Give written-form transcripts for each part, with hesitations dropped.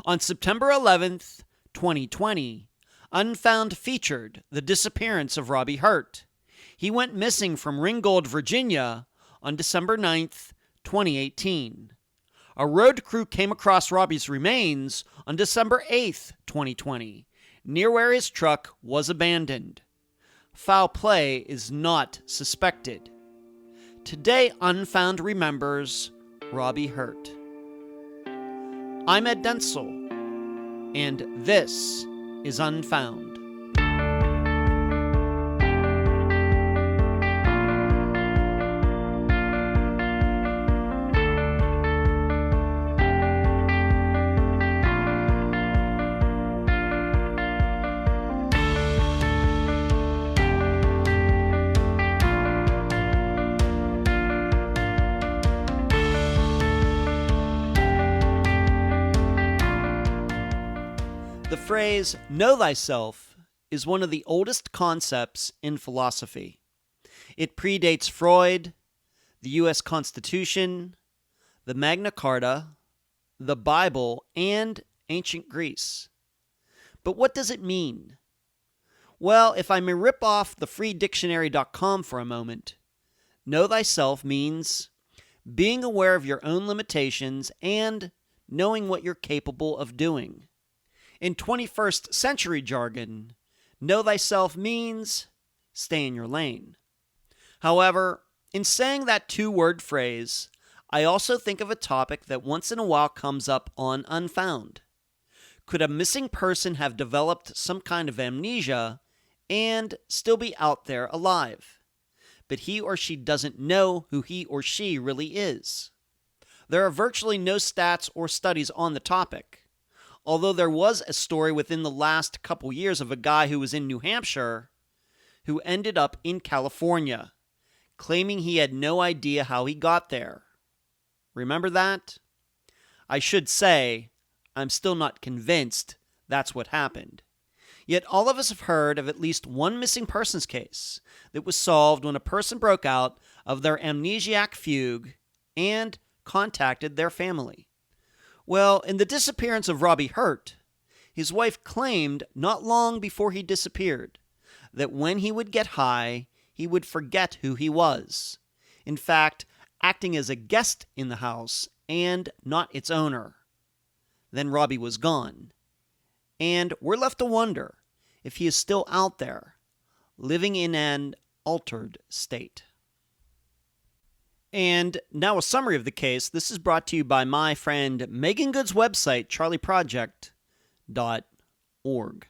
On September 11th, 2020, Unfound featured the disappearance of Robbie Hurt. He went missing from Ringgold, Virginia on December 9th, 2018. A road crew came across Robbie's remains on December 8th, 2020, near where his truck was abandoned. Foul play is not suspected. Today, Unfound remembers Robbie Hurt. I'm Ed Densel, and this is Unfound. The phrase, know thyself, is one of the oldest concepts in philosophy. It predates Freud, the U.S. Constitution, the Magna Carta, the Bible, and ancient Greece. But what does it mean? Well, if I may rip off the freedictionary.com for a moment, know thyself means being aware of your own limitations and knowing what you're capable of doing. In 21st century jargon, know thyself means stay in your lane. However, in saying that two-word phrase, I also think of a topic that once in a while comes up on Unfound. Could a missing person have developed some kind of amnesia and still be out there alive, but he or she doesn't know who he or she really is? There are virtually no stats or studies on the topic. Although there was a story within the last couple years of a guy who was in New Hampshire who ended up in California, claiming he had no idea how he got there. Remember that? I should say, I'm still not convinced that's what happened. Yet all of us have heard of at least one missing persons case that was solved when a person broke out of their amnesiac fugue and contacted their family. Well, in the disappearance of Robbie Hurt, his wife claimed not long before he disappeared that when he would get high, he would forget who he was. In fact, acting as a guest in the house and not its owner. Then Robbie was gone. And we're left to wonder if he is still out there, living in an altered state. And now a summary of the case. This is brought to you by my friend Megan Good's website, charlieproject.org.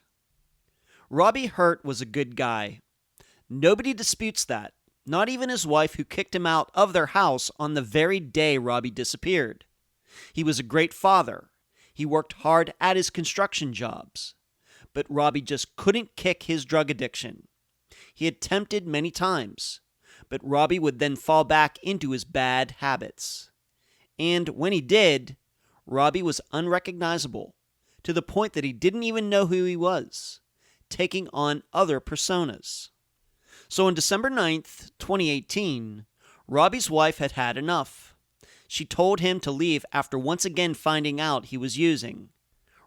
Robbie Hurt was a good guy. Nobody disputes that, not even his wife, who kicked him out of their house on the very day Robbie disappeared. He was a great father. He worked hard at his construction jobs. But Robbie just couldn't kick his drug addiction. He attempted many times, but Robbie would then fall back into his bad habits. And when he did, Robbie was unrecognizable, to the point that he didn't even know who he was, taking on other personas. So on December 9th, 2018, Robbie's wife had had enough. She told him to leave after once again finding out he was using.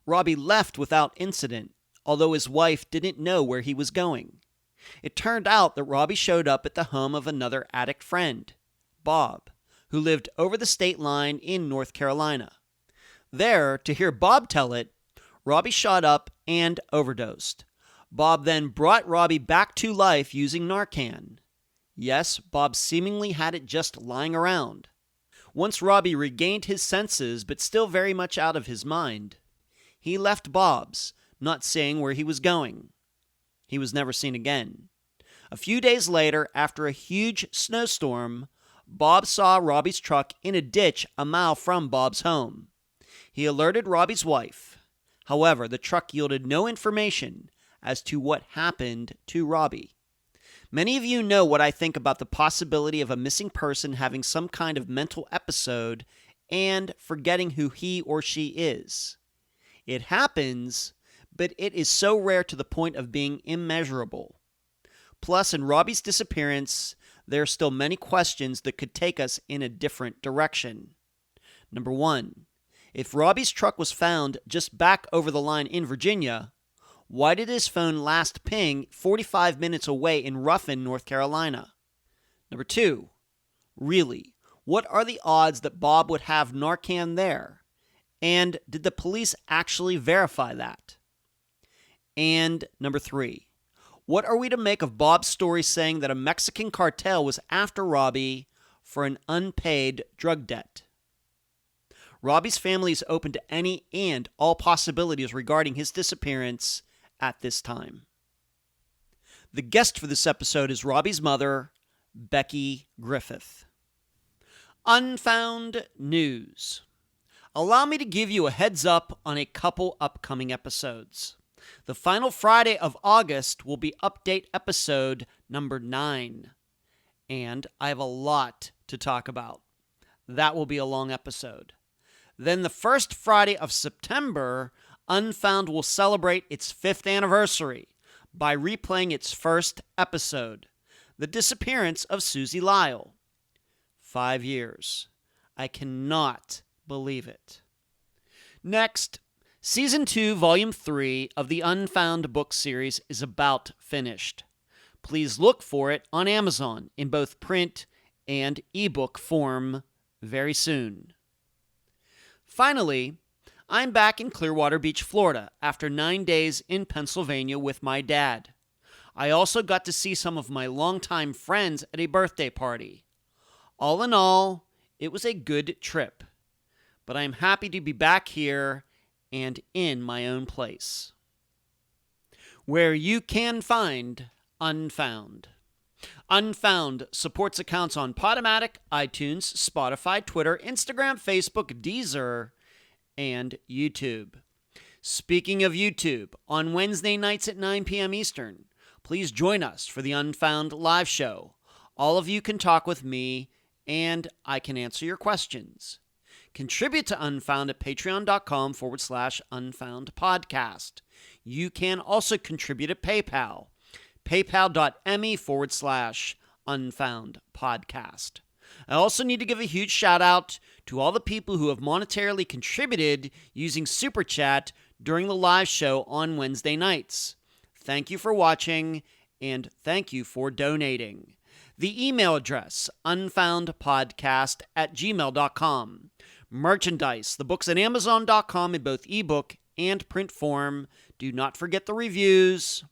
Robbie left without incident, although his wife didn't know where he was going. It turned out that Robbie showed up at the home of another addict friend, Bob, who lived over the state line in North Carolina. There, to hear Bob tell it, Robbie shot up and overdosed. Bob then brought Robbie back to life using Narcan. Yes, Bob seemingly had it just lying around. Once Robbie regained his senses, but still very much out of his mind, he left Bob's, not saying where he was going. He was never seen again. A few days later, after a huge snowstorm, Bob saw Robbie's truck in a ditch a mile from Bob's home. He alerted Robbie's wife. However, the truck yielded no information as to what happened to Robbie. Many of you know what I think about the possibility of a missing person having some kind of mental episode and forgetting who he or she is. It happens, but it is so rare to the point of being immeasurable. Plus, in Robbie's disappearance, there are still many questions that could take us in a different direction. Number one, If Robbie's truck was found just back over the line in Virginia, why did his phone last ping 45 minutes away in Ruffin, North Carolina? Number 2, really, what are the odds that Bob would have Narcan there? And did the police actually verify that? And number 3, what are we to make of Bob's story saying that a Mexican cartel was after Robbie for an unpaid drug debt? Robbie's family is open to any and all possibilities regarding his disappearance at this time. The guest for this episode is Robbie's mother, Becky Griffith. Unfound news. Allow me to give you a heads up on a couple upcoming episodes. The final Friday of August will be update episode number 9. And I have a lot to talk about. That will be a long episode. Then the first Friday of September, Unfound will celebrate its 5th anniversary by replaying its first episode, The Disappearance of Susie Lyle. 5 years. I cannot believe it. Next, Season 2, Volume 3 of the Unfound book series is about finished. Please look for it on Amazon in both print and ebook form very soon. Finally, I'm back in Clearwater Beach, Florida, after 9 days in Pennsylvania with my dad. I also got to see some of my longtime friends at a birthday party. All in all, it was a good trip, but I'm happy to be back here and in my own place, where you can find Unfound. Unfound supports accounts on Podomatic, iTunes, Spotify, Twitter, Instagram, Facebook, Deezer, and YouTube. Speaking of YouTube, on Wednesday nights at 9 p.m. Eastern, please join us for the Unfound live show. All of you can talk with me, and I can answer your questions. Contribute to Unfound at patreon.com/Unfound podcast. You can also contribute at PayPal. paypal.me/Unfound podcast. I also need to give a huge shout out to all the people who have monetarily contributed using Super Chat during the live show on Wednesday nights. Thank you for watching, and thank you for donating. The email address, unfoundpodcast@gmail.com. Merchandise, the books at amazon.com in both ebook and print form. Do not forget the reviews.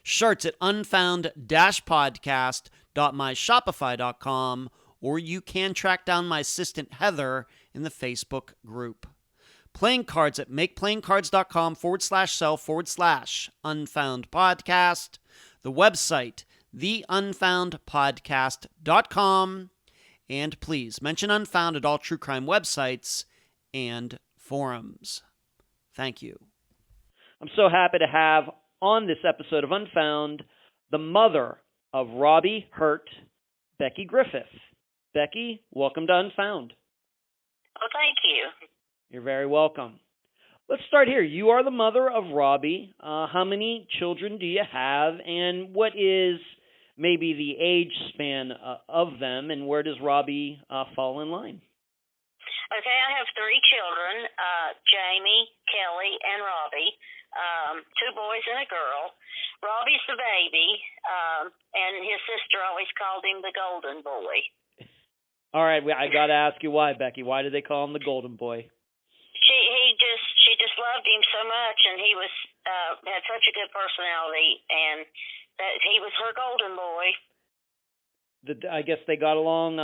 Shirts at unfound-podcast.myshopify.com, or you can track down my assistant Heather in the Facebook group. Playing cards at makeplayingcards.com/sell/Unfound Podcast. The website, theunfoundpodcast.com. And please mention Unfound at all true crime websites and forums. Thank you. I'm so happy to have on this episode of Unfound the mother of Robbie Hurt, Becky Griffith. Becky, welcome to Unfound. Oh, thank you. You're very welcome. Let's start here. You are the mother of Robbie. How many children do you have, and what is maybe the age span of them, and where does Robbie fall in line? Okay, I have 3 children, Jamie, Kelly, and Robbie, 2 boys and a girl. Robbie's the baby, and his sister always called him the golden boy. All right, I got to ask you why, Becky. Why did they call him the golden boy? She just loved him so much, and he was had such a good personality, and that he was her golden boy. I guess they got along.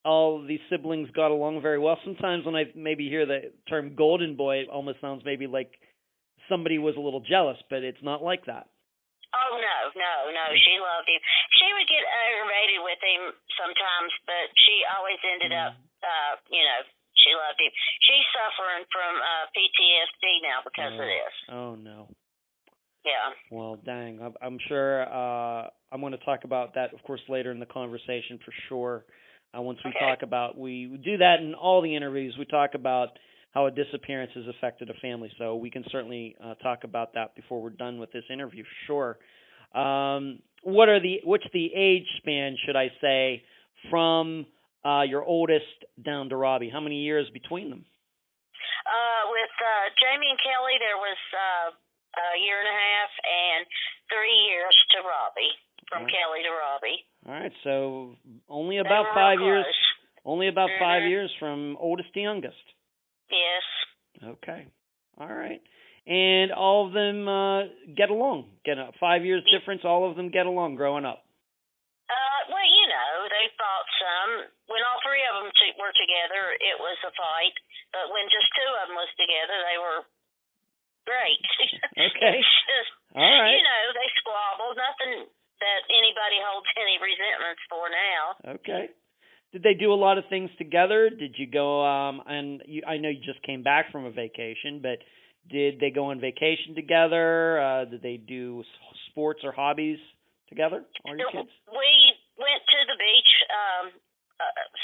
All these siblings got along very well. Sometimes when I maybe hear the term golden boy, it almost sounds maybe like somebody was a little jealous, but it's not like that. Oh, no. She loved him. She would get aggravated with him sometimes, but she always ended up, she loved him. She's suffering from PTSD now because of this. Oh, no. Yeah. Well, dang. I'm sure I'm going to talk about that, of course, later in the conversation for sure. Once we talk about, we do that in all the interviews. We talk about how a disappearance has affected a family. So we can certainly talk about that before we're done with this interview, for sure. What's the age span, should I say, from your oldest down to Robbie? How many years between them? With Jamie and Kelly, there was a year and a half and 3 years to Robbie, from Kelly to Robbie. All right, so only They about were 5 real years. close. Only about 5 years from oldest to youngest. Yes. Okay. All right. And all of them get along. 5 years difference. All of them get along growing up. Well, they fought some. When all three of them were together, it was a fight. But when just two of them was together, they were great. Okay. It's just, all right. They squabbled. Nothing that anybody holds any resentments for now. Okay. Did they do a lot of things together? Did you go? I know you just came back from a vacation, but did they go on vacation together? Did they do sports or hobbies together? All your kids? We went to the beach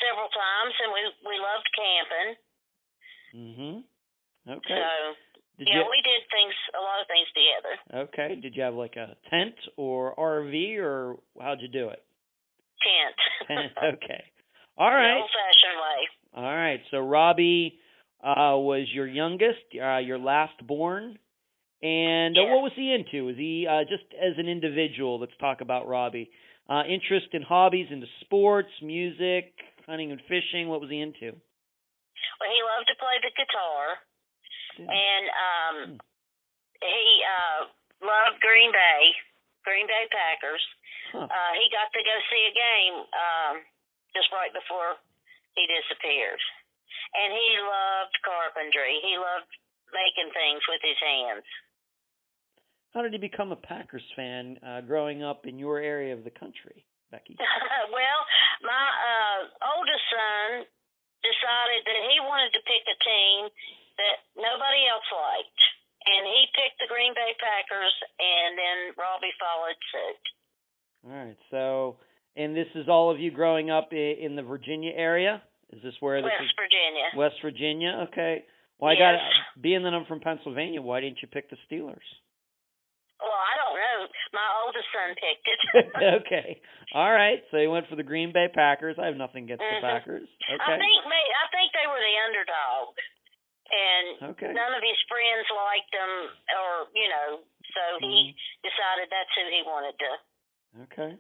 several times, and we loved camping. Okay. So we did a lot of things together. Okay. Did you have like a tent or RV, or how'd you do it? Tent. Okay. All right. The old-fashioned way. All right. So Robbie was your youngest, your last born. And what was he into? Was he just as an individual? Let's talk about Robbie. Interest in hobbies, into sports, music, hunting and fishing. What was he into? Well, he loved to play the guitar, and he loved Green Bay Packers. Huh. He got to go see a game just right before he disappeared, and he loved carpentry. He loved making things with his hands. How did he become a Packers fan growing up in your area of the country, Becky? Well, my oldest son decided that he wanted to pick a team that nobody else liked, and he picked the Green Bay Packers, and then Robbie followed suit. All right. So, and this is all of you growing up in the Virginia area? Is this where this is? Virginia. West Virginia. Okay. Well, yes. Being that I'm from Pennsylvania, why didn't you pick the Steelers? Well, I don't know. My oldest son picked it. Okay. All right. So he went for the Green Bay Packers. I have nothing against the Packers. Okay. I think they were the underdog, and none of his friends liked them, or so he decided that's who he wanted to. Okay.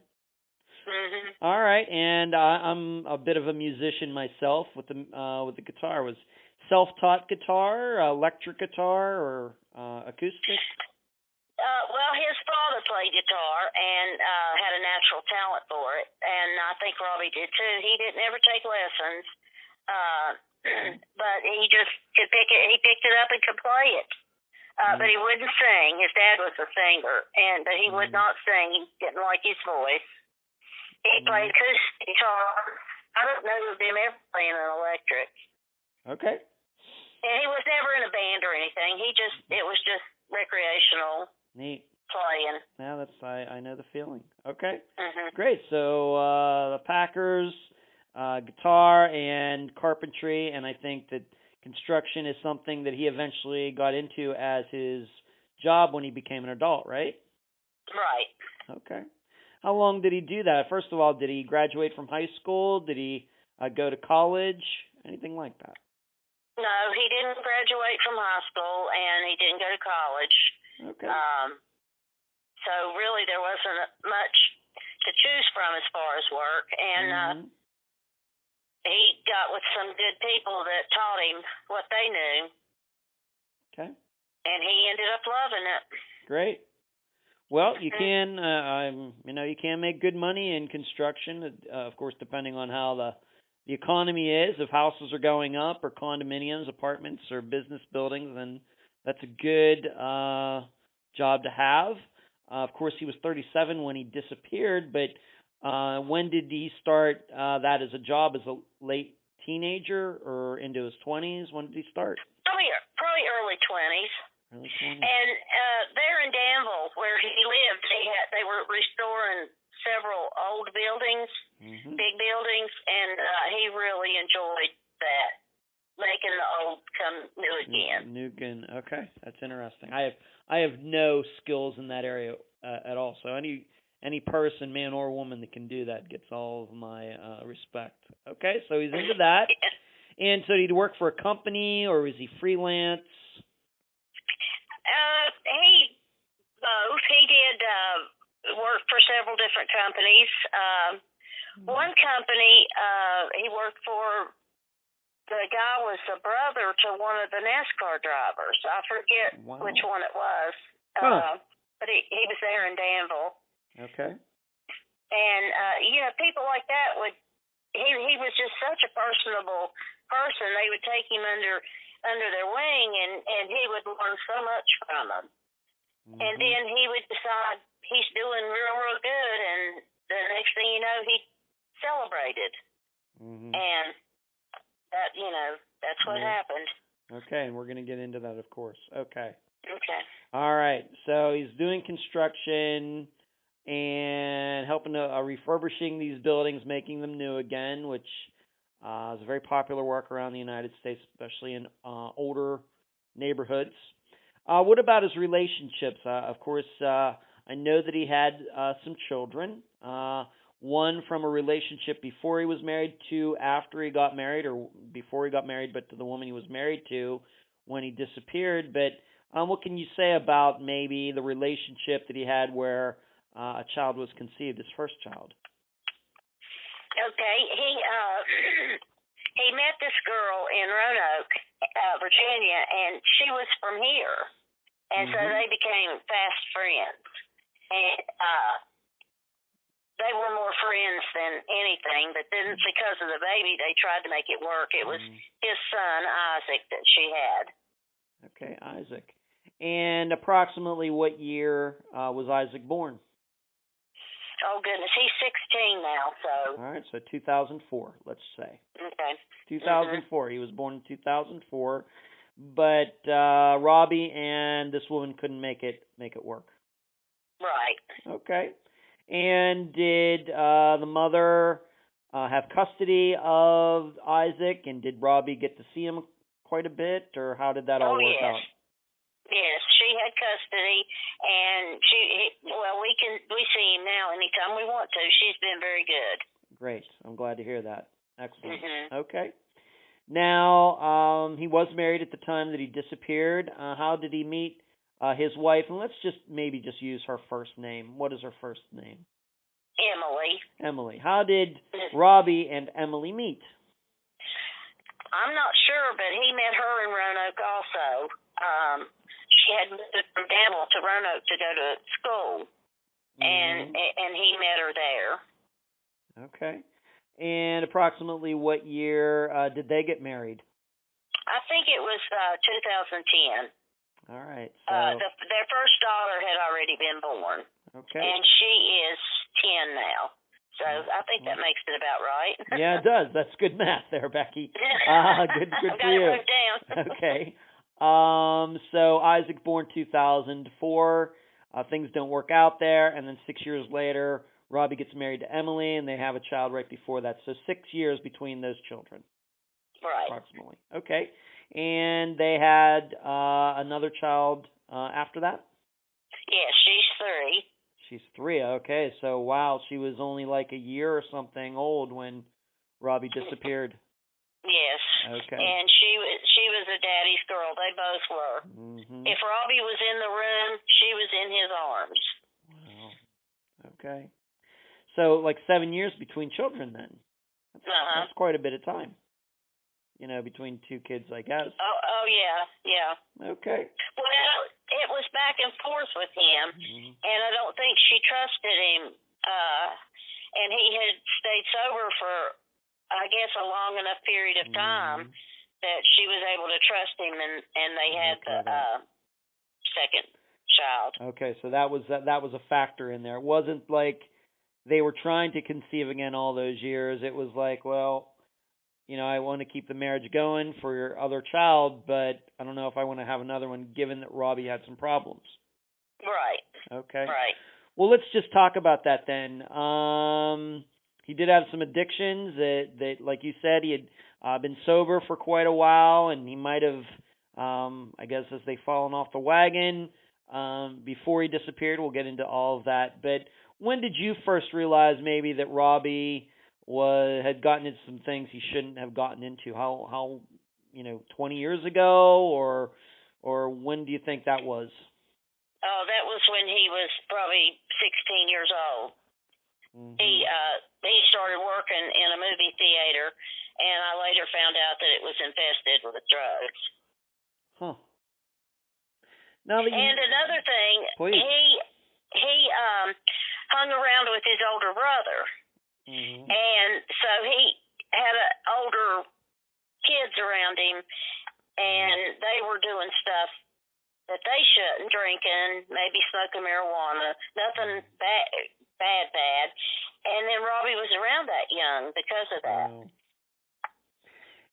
All right. And I'm a bit of a musician myself with the guitar. Was self-taught guitar, electric guitar, or acoustic? Well, his father played guitar and had a natural talent for it, and I think Robbie did too. He didn't ever take lessons, but he just could pick it. He picked it up and could play it, but he wouldn't sing. His dad was a singer, but he would not sing. He didn't like his voice. He played acoustic guitar. I don't know of him ever playing an electric. Okay. And he was never in a band or anything. It was just recreational. Neat. Playing. Yeah, I know the feeling. Okay. Great. So the Packers, guitar and carpentry, and I think that construction is something that he eventually got into as his job when he became an adult, right? Right. Okay. How long did he do that? First of all, did he graduate from high school? Did he go to college? Anything like that? No, he didn't graduate from high school, and he didn't go to college. Okay. So really there wasn't much to choose from as far as work, and he got with some good people that taught him what they knew. Okay. And he ended up loving it. Great. Well, you can, you can make good money in construction, of course, depending on how the economy is. If houses are going up, or condominiums, apartments, or business buildings, then that's a good job to have. Of course, he was 37 when he disappeared, but when did he start that as a job? As a late teenager or into his 20s? When did he start? Probably early 20s. Early 20s. And there in Danville, where he lived, they were restoring several old buildings, big buildings, and he really enjoyed that, making the old come new again. Okay, that's interesting. I have no skills in that area at all. So any person, man or woman, that can do that gets all of my respect. Okay, so he's into that. And so did he work for a company or was he freelance? He both. He did work for several different companies. One company he worked for, the guy was the brother to one of the NASCAR drivers. I forget which one it was. But he was there in Danville. Okay. And people like that he was just such a personable person. They would take him under their wing, and he would learn so much from them. And then he would decide he's doing real good, and the next thing you know, he celebrated. And that, that's what happened. Okay, and we're going to get into that, of course. Okay. Okay. All right, so he's doing construction and helping to refurbishing these buildings, making them new again, which is a very popular work around the United States, especially in older neighborhoods. What about his relationships? Of course, I know that he had some children. One from a relationship before he was married, two after he got married, or before he got married, but to the woman he was married to when he disappeared. But what can you say about maybe the relationship that he had where a child was conceived, his first child? Okay, he met this girl in Roanoke, Virginia, and she was from here, and so they became fast friends. And they were more friends than anything, but then because of the baby, they tried to make it work. It was his son, Isaac, that she had. Okay, Isaac. And approximately what year was Isaac born? Oh, goodness, he's 16 now, so... All right, so 2004, let's say. Okay. 2004. He was born in 2004, but Robbie and this woman couldn't make it work. Right. Okay. And did the mother have custody of Isaac, and did Robbie get to see him quite a bit, or how did that all work out? Yes, she had custody, and we see him now anytime we want to. She's been very good. Great. I'm glad to hear that. Excellent. Okay. Now, he was married at the time that he disappeared. How did he meet his wife? And let's just use her first name. What is her first name? Emily. Emily. How did Robbie and Emily meet? I'm not sure, but he met her in Roanoke also. She had moved from Danville to Roanoke to go to school, and he met her there. Okay. And approximately what year did they get married? I think it was 2010. All right. So their first daughter had already been born. Okay. And she is 10 now. So I think that makes it about right. Yeah, it does. That's good math there, Becky. Good for you. I've got it wrote down. Okay. So Isaac born 2004. Things don't work out there, and then 6 years later, Robbie gets married to Emily, and they have a child right before that. So 6 years between those children. Right. Approximately. Okay. And they had another child after that? Yes, she's 3. She's 3. Okay. So, wow, she was only like a year or something old when Robbie disappeared. Yes. Okay. And she was a daddy's girl. They both were. If Robbie was in the room, she was in his arms. Wow. Okay. So, like 7 years between children then. That's quite a bit of time. Between two kids, I guess. Oh yeah. Okay. Well, it was back and forth with him, and I don't think she trusted him. And he had stayed sober for, I guess, a long enough period of time that she was able to trust him, and they had the second child. Okay, so that was a factor in there. It wasn't like they were trying to conceive again all those years. It was like, well, I want to keep the marriage going for your other child, but I don't know if I want to have another one given that Robbie had some problems. Right. Okay. Right. Well, let's just talk about that then. He did have some addictions that like you said, he had been sober for quite a while, and he might have, I guess, as they fallen off the wagon before he disappeared. We'll get into all of that. But when did you first realize maybe that Robbie had gotten into some things he shouldn't have gotten into? How 20 years ago, or when do you think that was? Oh, that was when he was probably 16 years old. Mm-hmm. He started working in a movie theater, and I later found out that it was infested with drugs. Huh. Now that and another thing, please. he hung around with his older brother, and so he had older kids around him, and they were doing stuff that they shouldn't, drinking, maybe smoking marijuana, nothing bad. And then Robbie was around that young because of that. Wow.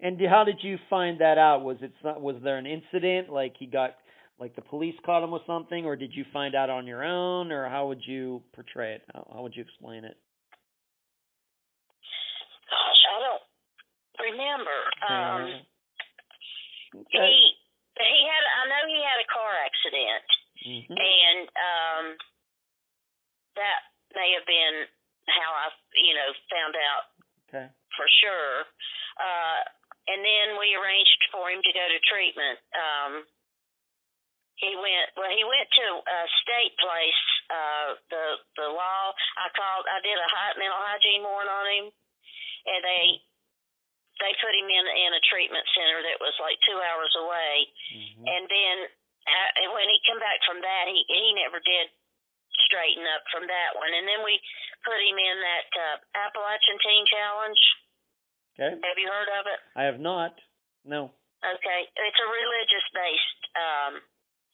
And how did you find that out? Was there an incident, like the police caught him with something, or did you find out on your own, or how would you portray it? How would you explain it? Gosh, I don't remember. Okay. I know he had a car accident, and that may have been how I, found out for sure. And then we arranged for him to go to treatment. He went to a state place, the law. I did a mental hygiene warrant on him, and they put him in a treatment center that was like 2 hours away. And then when he came back from that, he never did straighten up from that one. And then we put him in that Appalachian Teen Challenge. Okay. Have you heard of it? I have not. No. Okay. It's a religious-based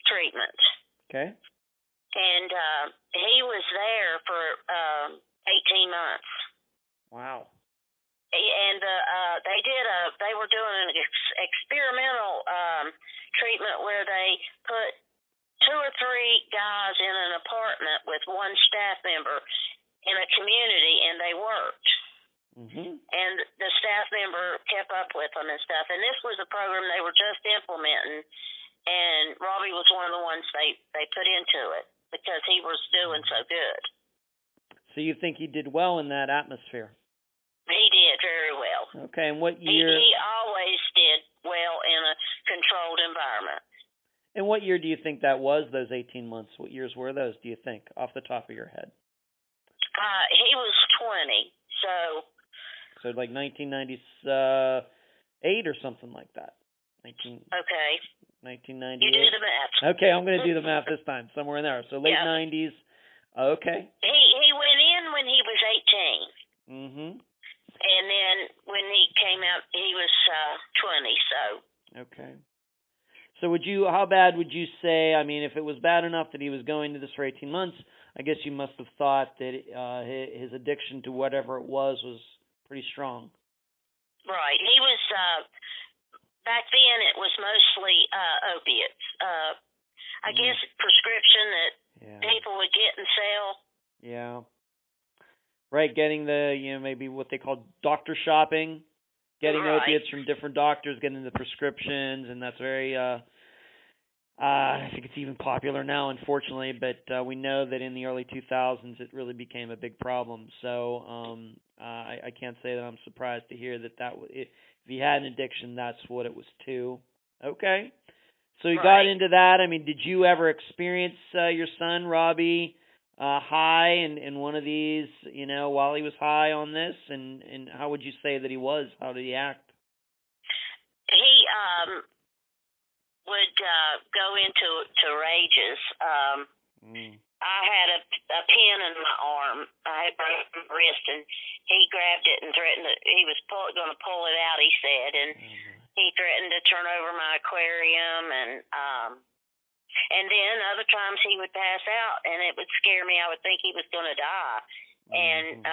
treatment. Okay. And he was there for 18 months. Wow. And they were doing an experimental treatment where they put 2 or 3 guys in an apartment with one staff member in a community, and they worked. And the staff member kept up with them and stuff. And this was a program they were just implementing, and Robbie was one of the ones they put into it because he was doing so good. So you think he did well in that atmosphere? He did very well. Okay, and what year? He always did well in a controlled environment. And what year do you think that was, those 18 months? What years were those, do you think, off the top of your head? He was 20, so... So like 1998 or something like that. Okay. 1998. You do the math. Okay, I'm going to do the math this time. Somewhere in there. So late 90s. Okay. He went in when he was 18. And then when he came out, he was 20. So. Okay. So how bad would you say? I mean, if it was bad enough that he was going to this for 18 months, I guess you must have thought that his addiction to whatever it was pretty strong. Right. He was, back then it was mostly opiates. I guess prescription that people would get and sell. Yeah. Right, getting maybe what they call doctor shopping, getting opiates from different doctors, getting the prescriptions, and that's very, I think it's even popular now, unfortunately, but we know that in the early 2000s it really became a big problem. So I can't say that I'm surprised to hear that if he had an addiction, that's what it was to. Okay. So you got into that. I mean, did you ever experience your son, Robbie, high in one of these, while he was high on this? And how would you say that he was? How did he act? He would go into rages. I had a pin in my arm. I had broken my wrist, and he grabbed it and threatened that he was going to pull it out, he said. And he threatened to turn over my aquarium, and then other times he would pass out, and it would scare me. I would think he was going to die. And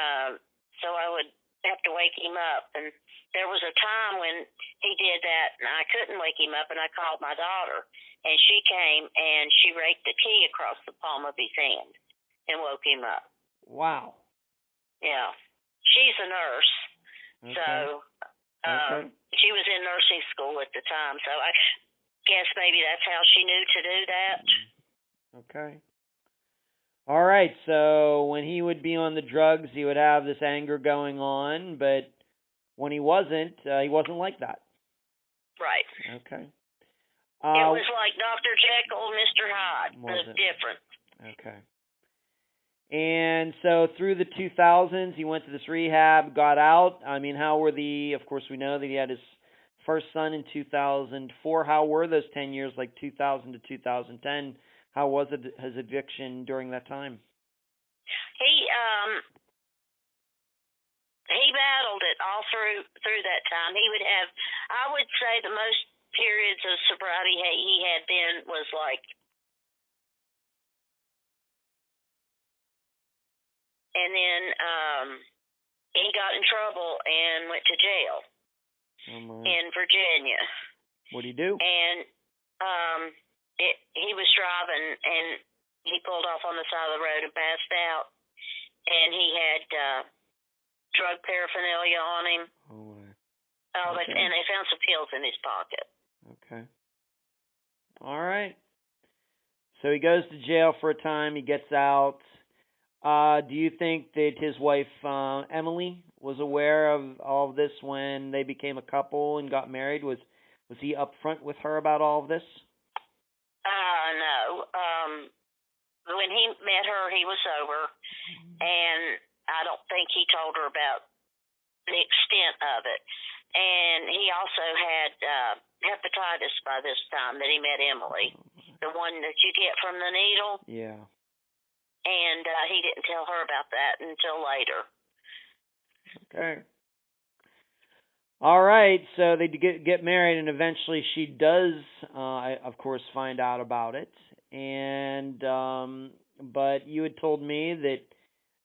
so I would have to wake him up. And there was a time when he did that, and I couldn't wake him up, and I called my daughter. And she came, and she raked the key across the palm of his hand and woke him up. Wow. Yeah. She's a nurse. Okay. So she was in nursing school at the time. So I guess maybe that's how she knew to do that. Okay. All right, so when he would be on the drugs, he would have this anger going on, but when he wasn't like that. Right. Okay. It was like Dr. Jekyll, Mr. Hyde. The difference. Okay. And so through the 2000s, he went to this rehab, got out. I mean, how were of course, we know that he had his first son in 2004. How were those 10 years, like 2000 to 2010? How was it, his addiction during that time? He battled it all through that time. He would have, I would say, the most periods of sobriety he had then was like, and then he got in trouble and went to jail in Virginia. What did he do? And he was driving and he pulled off on the side of the road and passed out, and he had drug paraphernalia on him. Okay. And they found some pills in his pocket. Okay. All right. So he goes to jail for a time. He gets out. Do you think that his wife, Emily, was aware of all of this when they became a couple and got married? Was he upfront with her about all of this? No. When he met her, he was sober, and I don't think he told her about the extent of it. And he also had hepatitis by this time that he met Emily, the one that you get from the needle. Yeah. And he didn't tell her about that until later. Okay. All right. So they get married, and eventually she does, of course, find out about it. And but you had told me that,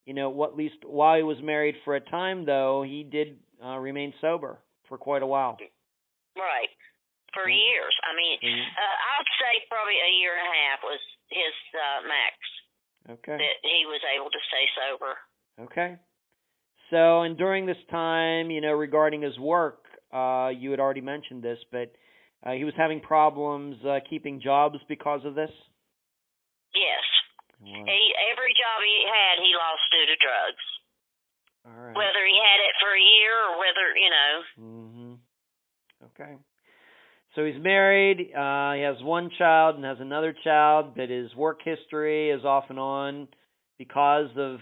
at least while he was married for a time, though, he did remain sober for quite a while. Right. For years. I mean, I'd say probably a year and a half was his max. Okay. That he was able to stay sober. Okay. So, and during this time, regarding his work, you had already mentioned this, but he was having problems keeping jobs because of this? Yes. Wow. Every job he had, he lost due to drugs. All right. Whether he had it for a year or whether, Mm-hmm. Okay. So he's married, he has one child and has another child, but his work history is off and on because of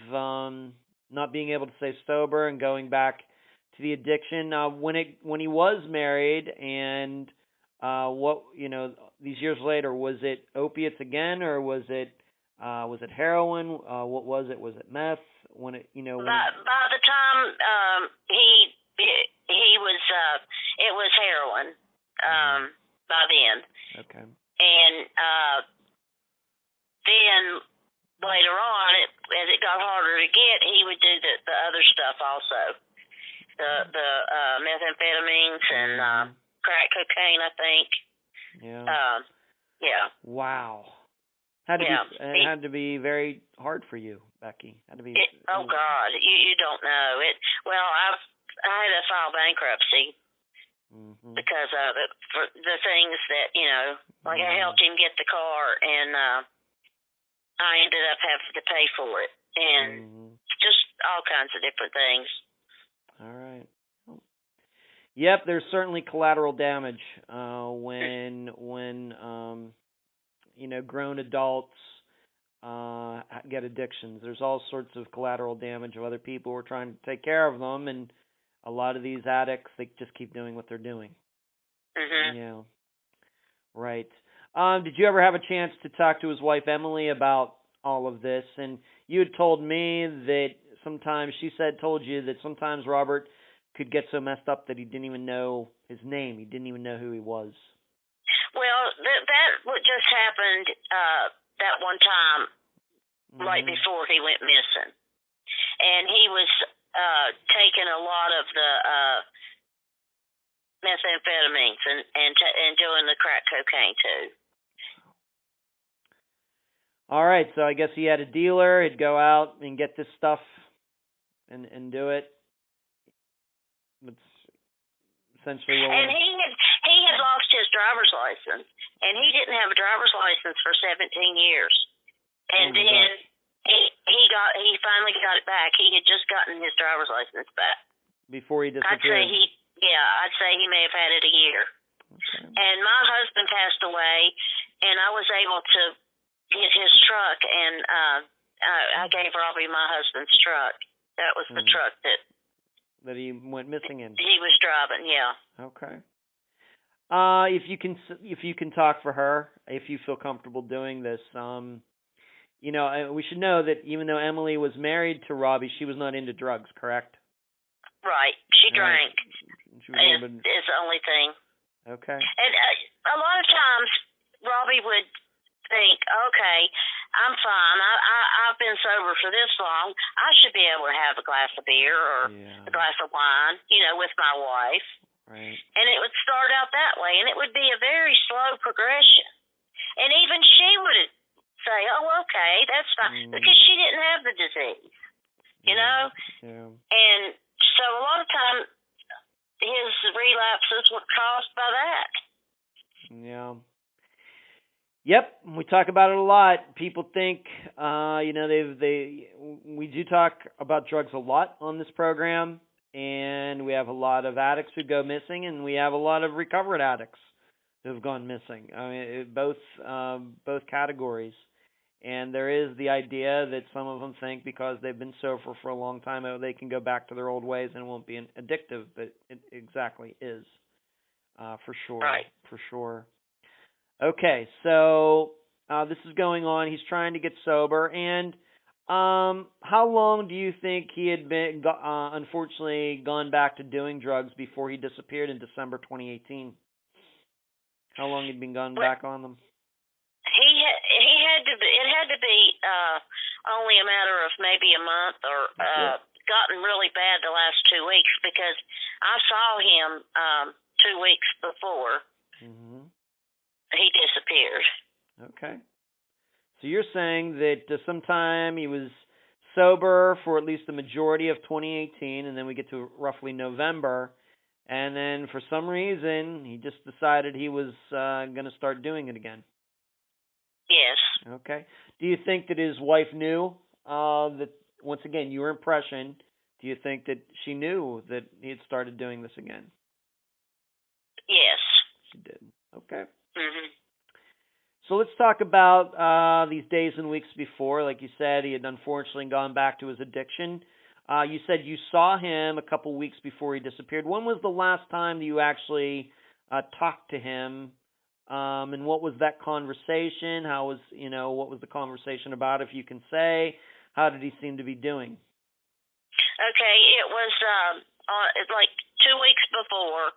not being able to stay sober and going back to the addiction. When he was married and these years later, was it opiates again, or was it heroin? What was it? Was it meth? By the time he was it was heroin. By then. Okay. And then later on, as it got harder to get, he would do the other stuff also. The methamphetamines and crack cocaine, I think. Yeah. Yeah. Wow. It had to be very hard for you, Becky. Oh God, you don't know it. Well, I had to file bankruptcy. Mm-hmm. Because of it, for the things that, like I helped him get the car, and I ended up having to pay for it, and just all kinds of different things. All right. Yep, there's certainly collateral damage when grown adults get addictions. There's all sorts of collateral damage of other people who are trying to take care of them, and a lot of these addicts, they just keep doing what they're doing. Mm-hmm. Yeah. Right. Did you ever have a chance to talk to his wife, Emily, about all of this? And you had told me that told you that sometimes Robert could get so messed up that he didn't even know his name. He didn't even know who he was. Well, that just happened that one time, right before he went missing. And he was taking a lot of the methamphetamines and doing the crack cocaine too. All right, so I guess he had a dealer. He'd go out and get this stuff and do it. It's essentially what. And he had lost his driver's license, and he didn't have a driver's license for 17 years. And then He finally got it back. He had just gotten his driver's license back. Before he disappeared? I'd say he may have had it a year. Okay. And my husband passed away, and I was able to get his truck, and I gave Robbie my husband's truck. That was the truck that he went missing in. He was driving, yeah. Okay. If you can talk for her, if you feel comfortable doing this, we should know that even though Emily was married to Robbie, she was not into drugs, correct? Right. She drank. She was it's the only thing. Okay. And a lot of times, Robbie would think, okay, I'm fine. I've been sober for this long. I should be able to have a glass of beer or a glass of wine, with my wife. Right. And it would start out that way, and it would be a very slow progression. And even she would say, oh, okay, that's fine, because she didn't have the disease, Yeah. And so a lot of times his relapses were caused by that. Yeah. Yep, we talk about it a lot. People think, we do talk about drugs a lot on this program, and we have a lot of addicts who go missing, and we have a lot of recovered addicts who have gone missing. I mean, both categories. And there is the idea that some of them think because they've been sober for a long time, they can go back to their old ways and it won't be addictive, but it exactly is, for sure. Right. For sure. Okay, so this is going on. He's trying to get sober. And how long do you think he had been, unfortunately, gone back to doing drugs before he disappeared in December 2018? How long he'd been gone back on them? It had to be only a matter of maybe a month, or gotten really bad the last 2 weeks, because I saw him 2 weeks before he disappeared. Okay. So you're saying that sometime he was sober for at least the majority of 2018, and then we get to roughly November, and then for some reason he just decided he was going to start doing it again. Yes. Okay. Do you think that his wife knew that, once again, your impression, do you think that she knew that he had started doing this again? Yes. She did. Okay. Mm-hmm. So let's talk about these days and weeks before. Like you said, he had unfortunately gone back to his addiction. You said you saw him a couple weeks before he disappeared. When was the last time that you actually talked to him? And what was that conversation? What was the conversation about, if you can say? How did he seem to be doing? Okay, it was like 2 weeks before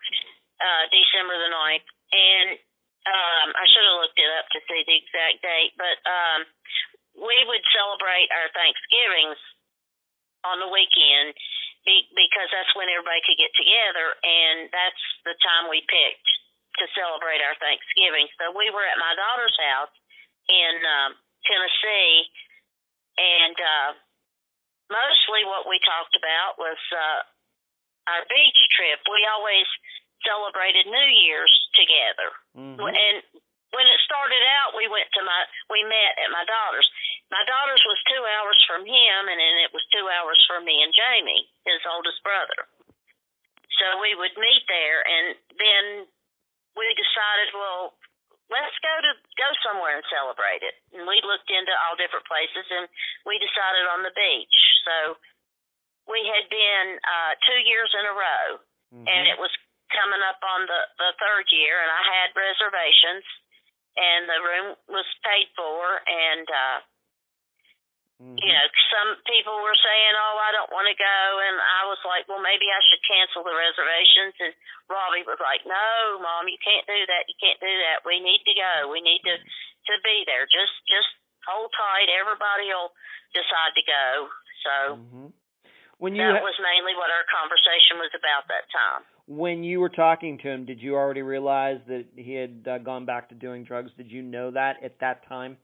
December the 9th, and I should have looked it up to see the exact date, but we would celebrate our Thanksgivings on the weekend because that's when everybody could get together, and that's the time we picked to celebrate our Thanksgiving. So we were at my daughter's house in Tennessee, and mostly what we talked about was our beach trip. We always celebrated New Year's together. And when it started out, we met at my daughter's. My daughter's was 2 hours from him, and then it was 2 hours from me and Jamie, his oldest brother. So we would meet there, and then we decided, well, let's go somewhere and celebrate it. And we looked into all different places, and we decided on the beach. So we had been 2 years in a row, and it was coming up on the third year, and I had reservations, and the room was paid for, and some people were saying, oh, I don't want to go, and I was like, well, maybe I should cancel the reservations, and Robbie was like, no, Mom, you can't do that, we need to go, we need to be there, just hold tight, everybody will decide to go. So that was mainly what our conversation was about that time. When you were talking to him, did you already realize that he had gone back to doing drugs? Did you know that at that time?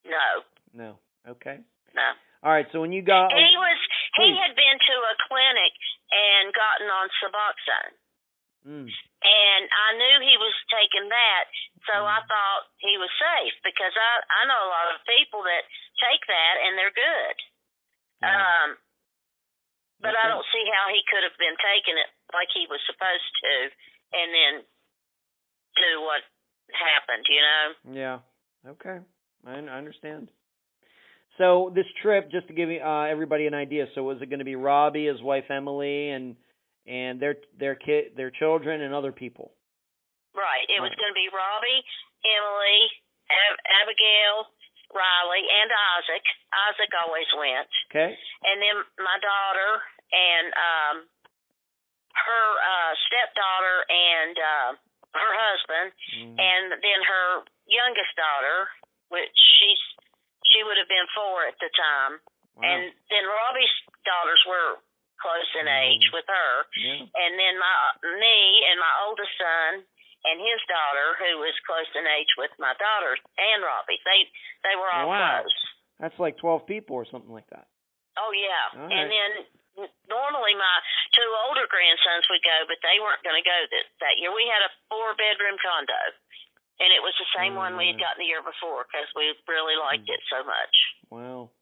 No. Okay. No. All right. So when you got, he had been to a clinic and gotten on Suboxone, and I knew he was taking that, so I thought he was safe, because I know a lot of people that take that, and they're good. Yeah. But I don't see how he could have been taking it like he was supposed to, and then do what happened, you know? Yeah. Okay. I understand. So this trip, just to give everybody an idea, so was it going to be Robbie, his wife Emily, and their children, and other people? Right. It was going to be Robbie, Emily, Abigail, Riley, and Isaac. Isaac always went. Okay. And then my daughter and her stepdaughter and her husband, and then her youngest daughter, which she would have been 4 at the time. Wow. And then Robbie's daughters were close in age with her. Yeah. And then me and my oldest son and his daughter, who was close in age with my daughter and Robbie. They were all close. That's like 12 people or something like that. Oh, yeah. All And right. then normally my 2 older grandsons would go, but they weren't going to go that year. We had a 4-bedroom condo, and it was the same one we had gotten the year before because we really liked it so much. Wow.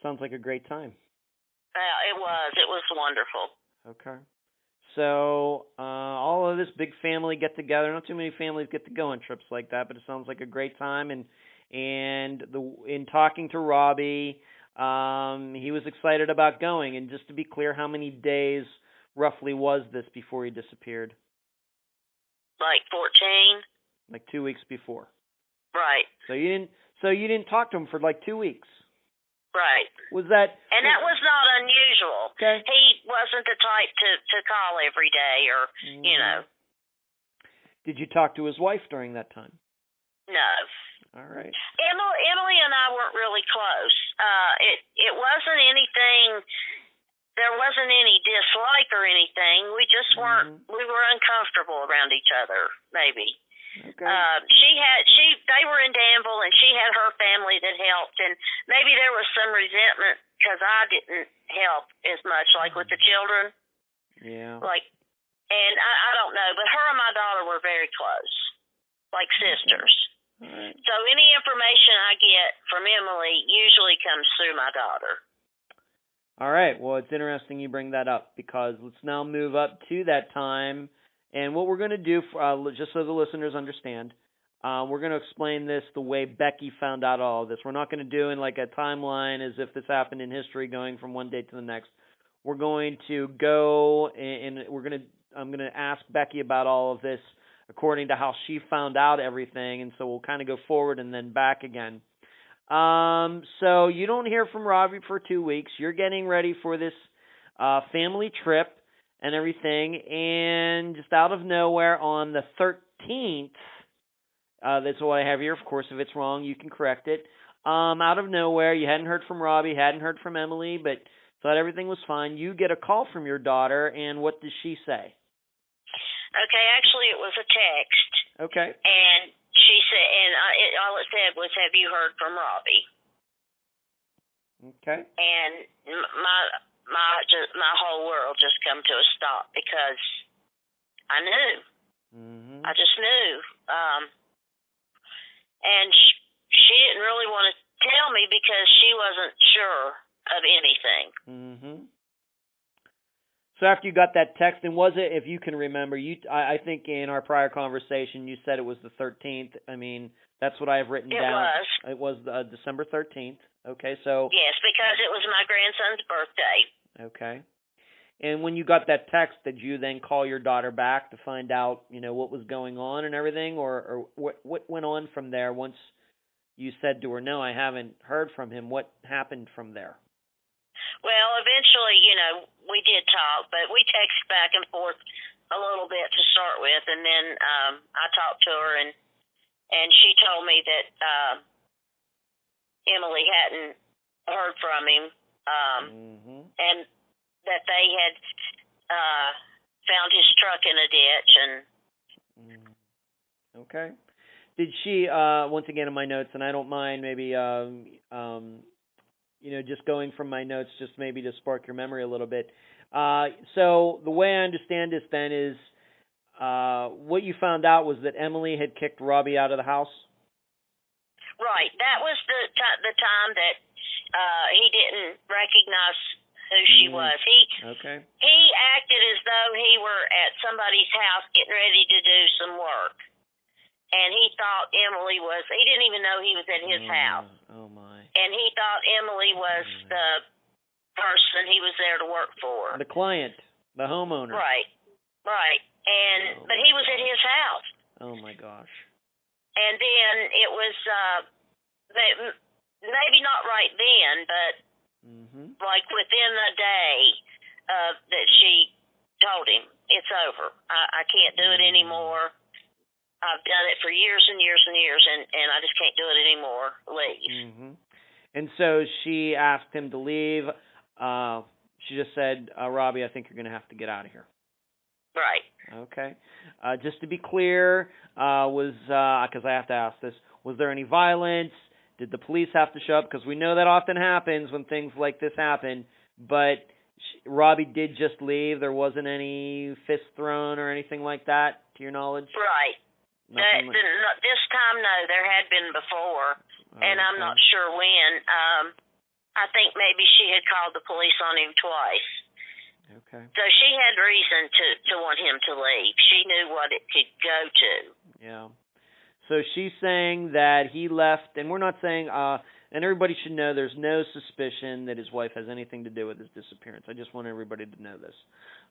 Sounds like a great time. It was. It was wonderful. Okay. So all of this big family get together. Not too many families get to go on trips like that, but it sounds like a great time. And in talking to Robbie, he was excited about going. And just to be clear, how many days roughly was this before he disappeared? Like 14. Like 2 weeks before. Right. So you didn't talk to him for like 2 weeks. Right. Was that? And that was not unusual. Okay. He wasn't the type to call every day or, you know. Did you talk to his wife during that time? No. All right. Emily and I weren't really close. It wasn't anything. There wasn't any dislike or anything. We just weren't. We were uncomfortable around each other. Maybe. Okay. They were in Danville, and she had her family that helped, and maybe there was some resentment because I didn't help as much, like with the children. Yeah. And I don't know, but her and my daughter were very close, like sisters. All right. So any information I get from Emily usually comes through my daughter. All right. Well, it's interesting you bring that up because let's now move up to that time. And what we're going to do, just so the listeners understand, we're going to explain this the way Becky found out all of this. We're not going to do in like a timeline as if this happened in history, going from one day to the next. We're going to go and I'm going to ask Becky about all of this according to how she found out everything, and so we'll kind of go forward and then back again. So you don't hear from Robbie for 2 weeks. You're getting ready for this family trip and everything, and just out of nowhere on the 13th, that's what I have here. Of course, if it's wrong, you can correct it. Out of nowhere, you hadn't heard from Robbie, hadn't heard from Emily, but thought everything was fine. You get a call from your daughter, and what does she say? Okay, actually, it was a text. Okay. And she said, all it said was, "Have you heard from Robbie?" Okay. And my whole world just come to a stop because I knew. Mm-hmm. I just knew. And she didn't really want to tell me because she wasn't sure of anything. Mm-hmm. So after you got that text, and was it, if you can remember, I think in our prior conversation you said it was the 13th. I mean, that's what I have written down. It was December 13th. Okay, so. Yes, because it was my grandson's birthday. Okay. And when you got that text, did you then call your daughter back to find out, what was going on and everything, or what went on from there once you said to her, "No, I haven't heard from him"? What happened from there? Well, eventually, we did talk, but we texted back and forth a little bit to start with, and then I talked to her, and she told me that Emily hadn't heard from him, and that they had found his truck in a ditch. Okay. Did she, once again in my notes, and I don't mind maybe just going from my notes, just maybe to spark your memory a little bit. So the way I understand this then is what you found out was that Emily had kicked Robbie out of the house? Right. That was the time that he didn't recognize who she was. He acted as though he were at somebody's house getting ready to do some work. And he thought Emily was, he didn't even know he was at his house. Oh, my. And he thought Emily was the person he was there to work for. The client, the homeowner. Right. But he was at his house. Oh, my gosh. And then it was, maybe not right then, but like within a day that she told him, it's over. I can't do it anymore. I've done it for years and years and years, and I just can't do it anymore. Leave. And so she asked him to leave. She just said, Robbie, I think you're going to have to get out of here. Right. Okay. Just to be clear, because I have to ask this, was there any violence? Did the police have to show up? Because we know that often happens when things like this happen. But Robbie did just leave. There wasn't any fist thrown or anything like that, to your knowledge? Right. This time, no. There had been before, and I'm not sure when. I think maybe she had called the police on him twice. Okay. So she had reason to want him to leave. She knew what it could go to. Yeah. So she's saying that he left, and we're not saying, and everybody should know there's no suspicion that his wife has anything to do with his disappearance. I just want everybody to know this.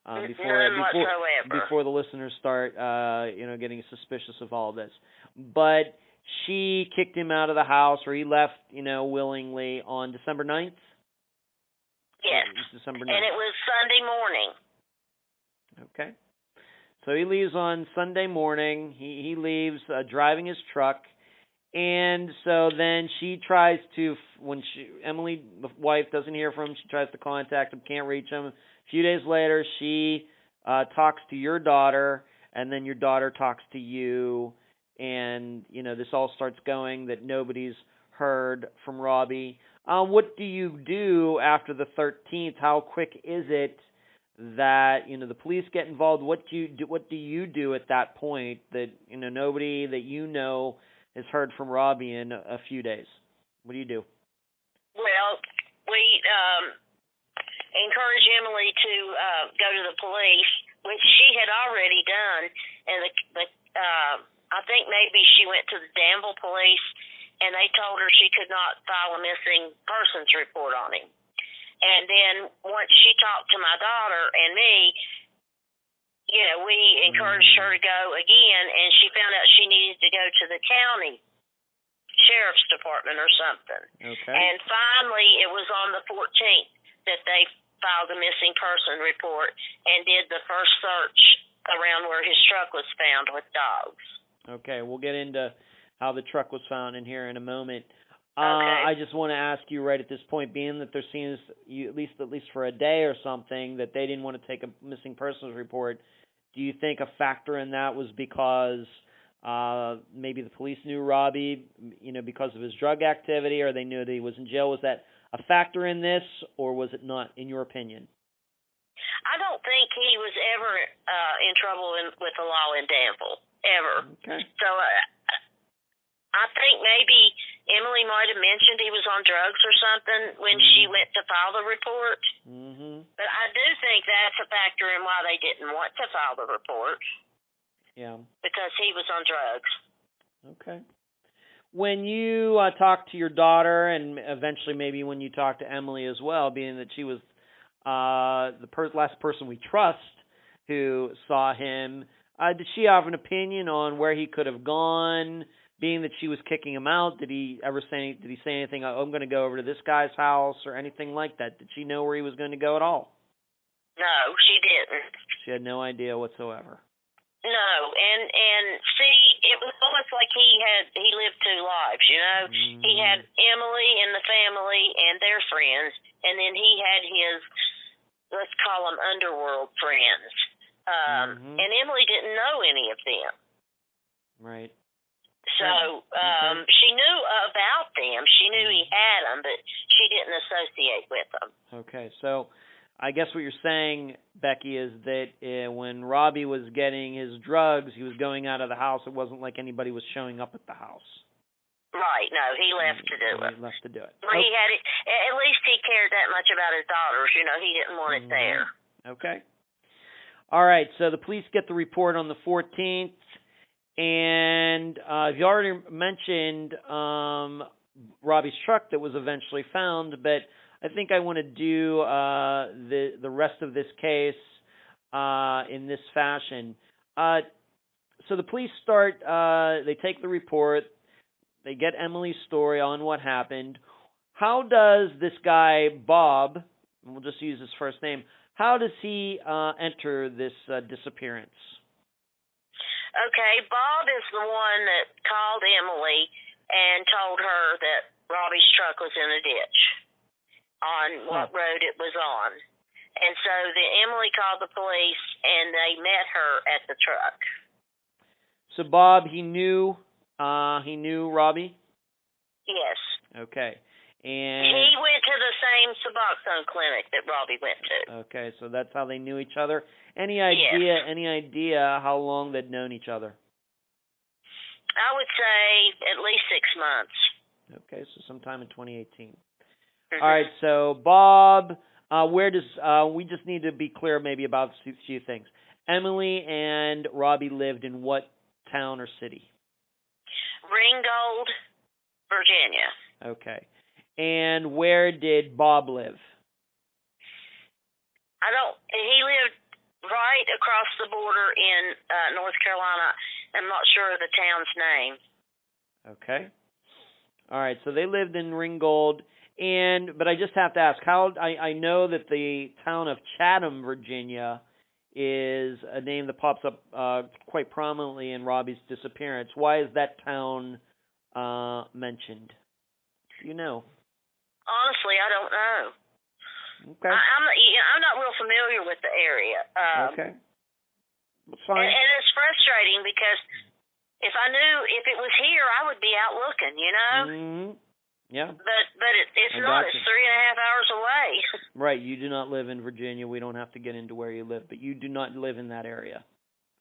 Before the listeners start, getting suspicious of all this. But she kicked him out of the house, or he left, willingly on December 9th? Yes. December 9th. And it was Sunday morning. Okay. So he leaves on Sunday morning. He leaves driving his truck. And so then she tries to, Emily, the wife, doesn't hear from him. She tries to contact him, can't reach him. A few days later, she talks to your daughter, and then your daughter talks to you. And, this all starts going that nobody's heard from Robbie. What do you do after the 13th? How quick is it that, the police get involved? What do you do at that point that, nobody that has heard from Robbie in a few days? What do you do? Well, we encourage Emily to go to the police, which she had already done, and I think maybe she went to the Danville police, and they told her she could not file a missing persons report on him. And then once she talked to my daughter and me, we encouraged her to go again, and she found out she needed to go to the county sheriff's department or something. Okay. And finally, it was on the 14th that they filed a missing person report and did the first search around where his truck was found with dogs. Okay, we'll get into how the truck was found in here in a moment. Okay. I just want to ask you right at this point, being that there seems, at least for a day or something, that they didn't want to take a missing persons report. Do you think a factor in that was because maybe the police knew Robbie, because of his drug activity, or they knew that he was in jail? Was that a factor in this, or was it not, in your opinion? I don't think he was ever in trouble with the law in Danville, ever. Okay. So I think maybe Emily might have mentioned he was on drugs or something when she went to file the report. But I do think that's a factor in why they didn't want to file the report. Yeah. Because he was on drugs. Okay. When you talk to your daughter, and eventually maybe when you talk to Emily as well, being that she was the last person we trust who saw him, did she have an opinion on where he could have gone? Being that she was kicking him out, did he say anything, I'm going to go over to this guy's house or anything like that? Did she know where he was going to go at all? No, she didn't. She had no idea whatsoever. No, and see, it was almost like he lived two lives, He had Emily and the family and their friends, and then he had his, let's call them underworld friends. And Emily didn't know any of them. Right. So she knew about them. She knew he had them, but she didn't associate with them. Okay, so I guess what you're saying, Becky, is that when Robbie was getting his drugs, he was going out of the house. It wasn't like anybody was showing up at the house. Right. No, he left to do it. He left to do it. Well, he had it. At least he cared that much about his daughters. You know, he didn't want it there. Okay. All right. So the police get the report on the 14th, and you already mentioned Robbie's truck that was eventually found, but I think I want to do the rest of this case in this fashion. So the police start. They take the report. They get Emily's story on what happened. How does this guy, Bob, and we'll just use his first name, how does he enter this disappearance? Okay, Bob is the one that called Emily and told her that Robbie's truck was in a ditch on what road it was on. And so Emily called the police, and they met her at the truck. So Bob, he knew Robbie? Yes. Okay. And he went to the same Suboxone clinic that Robbie went to. Okay, so that's how they knew each other. Any idea? Yes. Any idea how long they'd known each other? I would say at least 6 months. Okay, so sometime in 2018. Mm-hmm. All right, so Bob, where does we just need to be clear maybe about a few things. Emily and Robbie lived in what town or city? Ringgold, Virginia. Okay. And where did Bob live? He lived right across the border in North Carolina. I'm not sure of the town's name. Okay. All right, so they lived in Ringgold, but I just have to ask, I know that the town of Chatham, Virginia, is a name that pops up quite prominently in Robbie's disappearance. Why is that town mentioned? Do you know? Honestly, I don't know. Okay. I'm not real familiar with the area. Okay. That's fine. And it's frustrating because if I knew if it was here, I would be out looking, you know? Mm-hmm. Yeah. But it's not. It's 3.5 hours away. Right. You do not live in Virginia. We don't have to get into where you live, but you do not live in that area.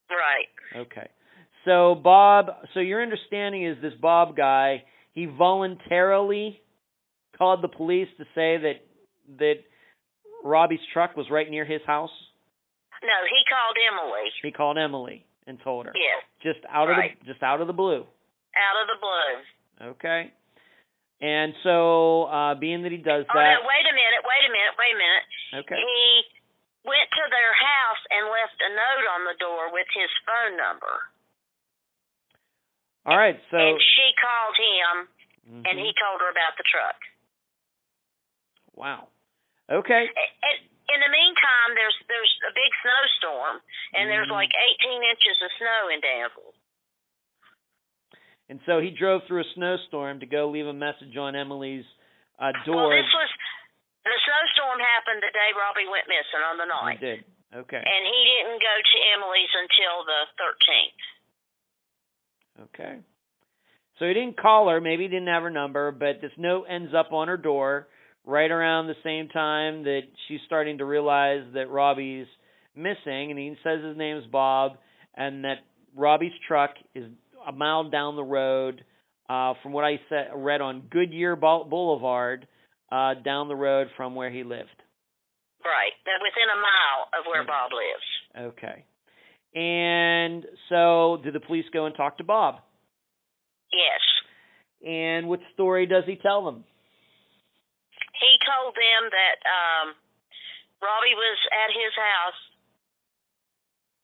Right. Okay. So Bob, your understanding is this Bob guy, he voluntarily called the police to say that Robbie's truck was right near his house? No, he called Emily. He called Emily and told her. Yes. Just out of the blue. Out of the blue. Okay. And so, being that he does that. No, wait a minute. Okay. He went to their house and left a note on the door with his phone number. All right. So. And she called him, and he told her about the truck. Wow. Okay. In the meantime, there's a big snowstorm, and there's like 18 inches of snow in Danville. And so he drove through a snowstorm to go leave a message on Emily's door. Well, the snowstorm happened the day Robbie went missing on the night. He did. Okay. And he didn't go to Emily's until the 13th. Okay. So he didn't call her. Maybe he didn't have her number, but this note ends up on her door right around the same time that she's starting to realize that Robbie's missing, and he says his name is Bob, and that Robbie's truck is a mile down the road, from what I read on Goodyear Boulevard, down the road from where he lived. Right, within a mile of where Bob lives. Okay. And so, did the police go and talk to Bob? Yes. And what story does he tell them? He told them that Robbie was at his house,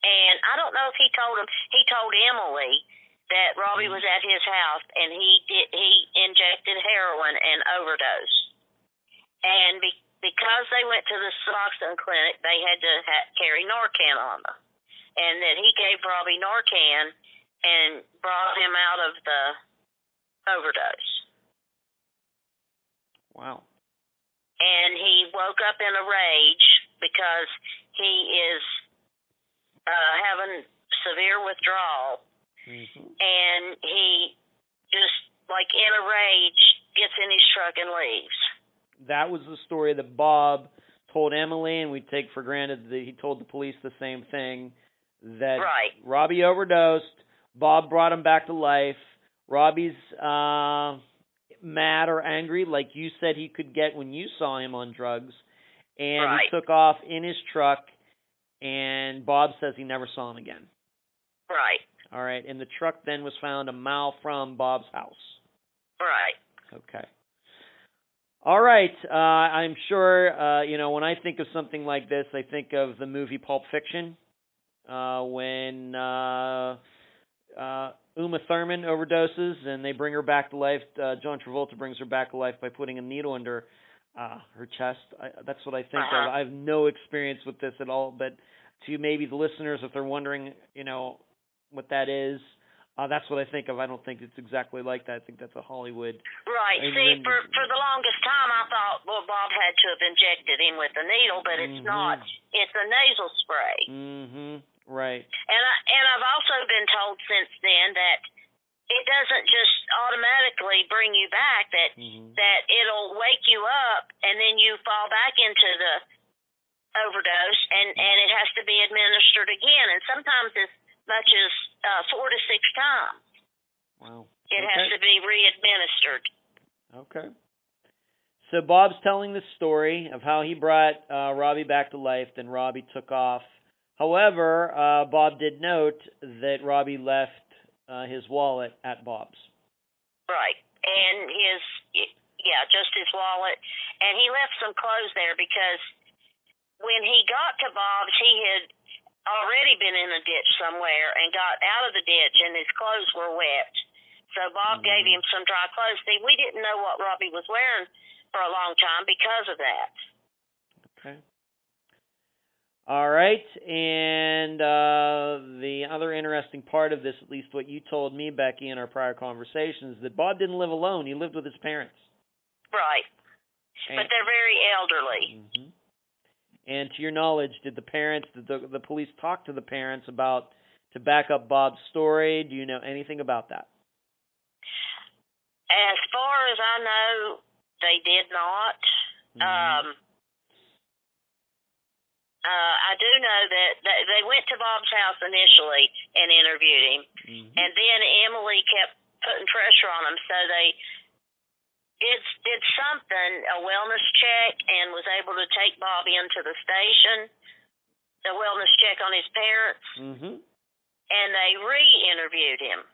and I don't know if he told Emily that Robbie was at his house, and he injected heroin and overdosed. And because they went to the Suboxone clinic, they had to carry Narcan on them, and that he gave Robbie Narcan and brought him out of the overdose. Wow. And he woke up in a rage because he is having severe withdrawal. And he just, like in a rage, gets in his truck and leaves. That was the story that Bob told Emily, and we take for granted that he told the police the same thing, that Robbie overdosed, Bob brought him back to life, Robbie's mad or angry, like you said he could get when you saw him on drugs, and Right. he took off in his truck, and Bob says he never saw him again. Right. All right, and the truck then was found a mile from Bob's house. Right. Okay. All right. I'm sure, when I think of something like this, I think of the movie Pulp Fiction, when Uma Thurman overdoses and they bring her back to life. John Travolta brings her back to life by putting a needle under her chest. That's what I think of. I have no experience with this at all, but to maybe the listeners, if they're wondering, what that is, that's what I think of. I don't think it's exactly like that. I think that's a Hollywood. Right. See, for the longest time, I thought, well, Bob had to have injected him with a needle, but it's not. It's a nasal spray. Mm-hmm. Right. And I've also been told since then that it doesn't just automatically bring you back. That it'll wake you up, and then you fall back into the overdose, and it has to be administered again, and sometimes as much as 4 to 6 times. Wow. It has to be re-administered. Okay. So Bob's telling the story of how he brought Robbie back to life, then Robbie took off. However, Bob did note that Robbie left his wallet at Bob's. Right. And just his wallet. And he left some clothes there because when he got to Bob's, he had already been in a ditch somewhere and got out of the ditch, and his clothes were wet. So Bob gave him some dry clothes. See, we didn't know what Robbie was wearing for a long time because of that. Okay. All right. And the other interesting part of this, at least what you told me, Becky, in our prior conversations, that Bob didn't live alone. He lived with his parents. Right. But they're very elderly. Mm-hmm. And to your knowledge, did the police talk to the parents to back up Bob's story? Do you know anything about that? As far as I know, they did not. I do know that they went to Bob's house initially and interviewed him, and then Emily kept putting pressure on him, so they did something, a wellness check, and was able to take Bob into the station, a wellness check on his parents, and they re-interviewed him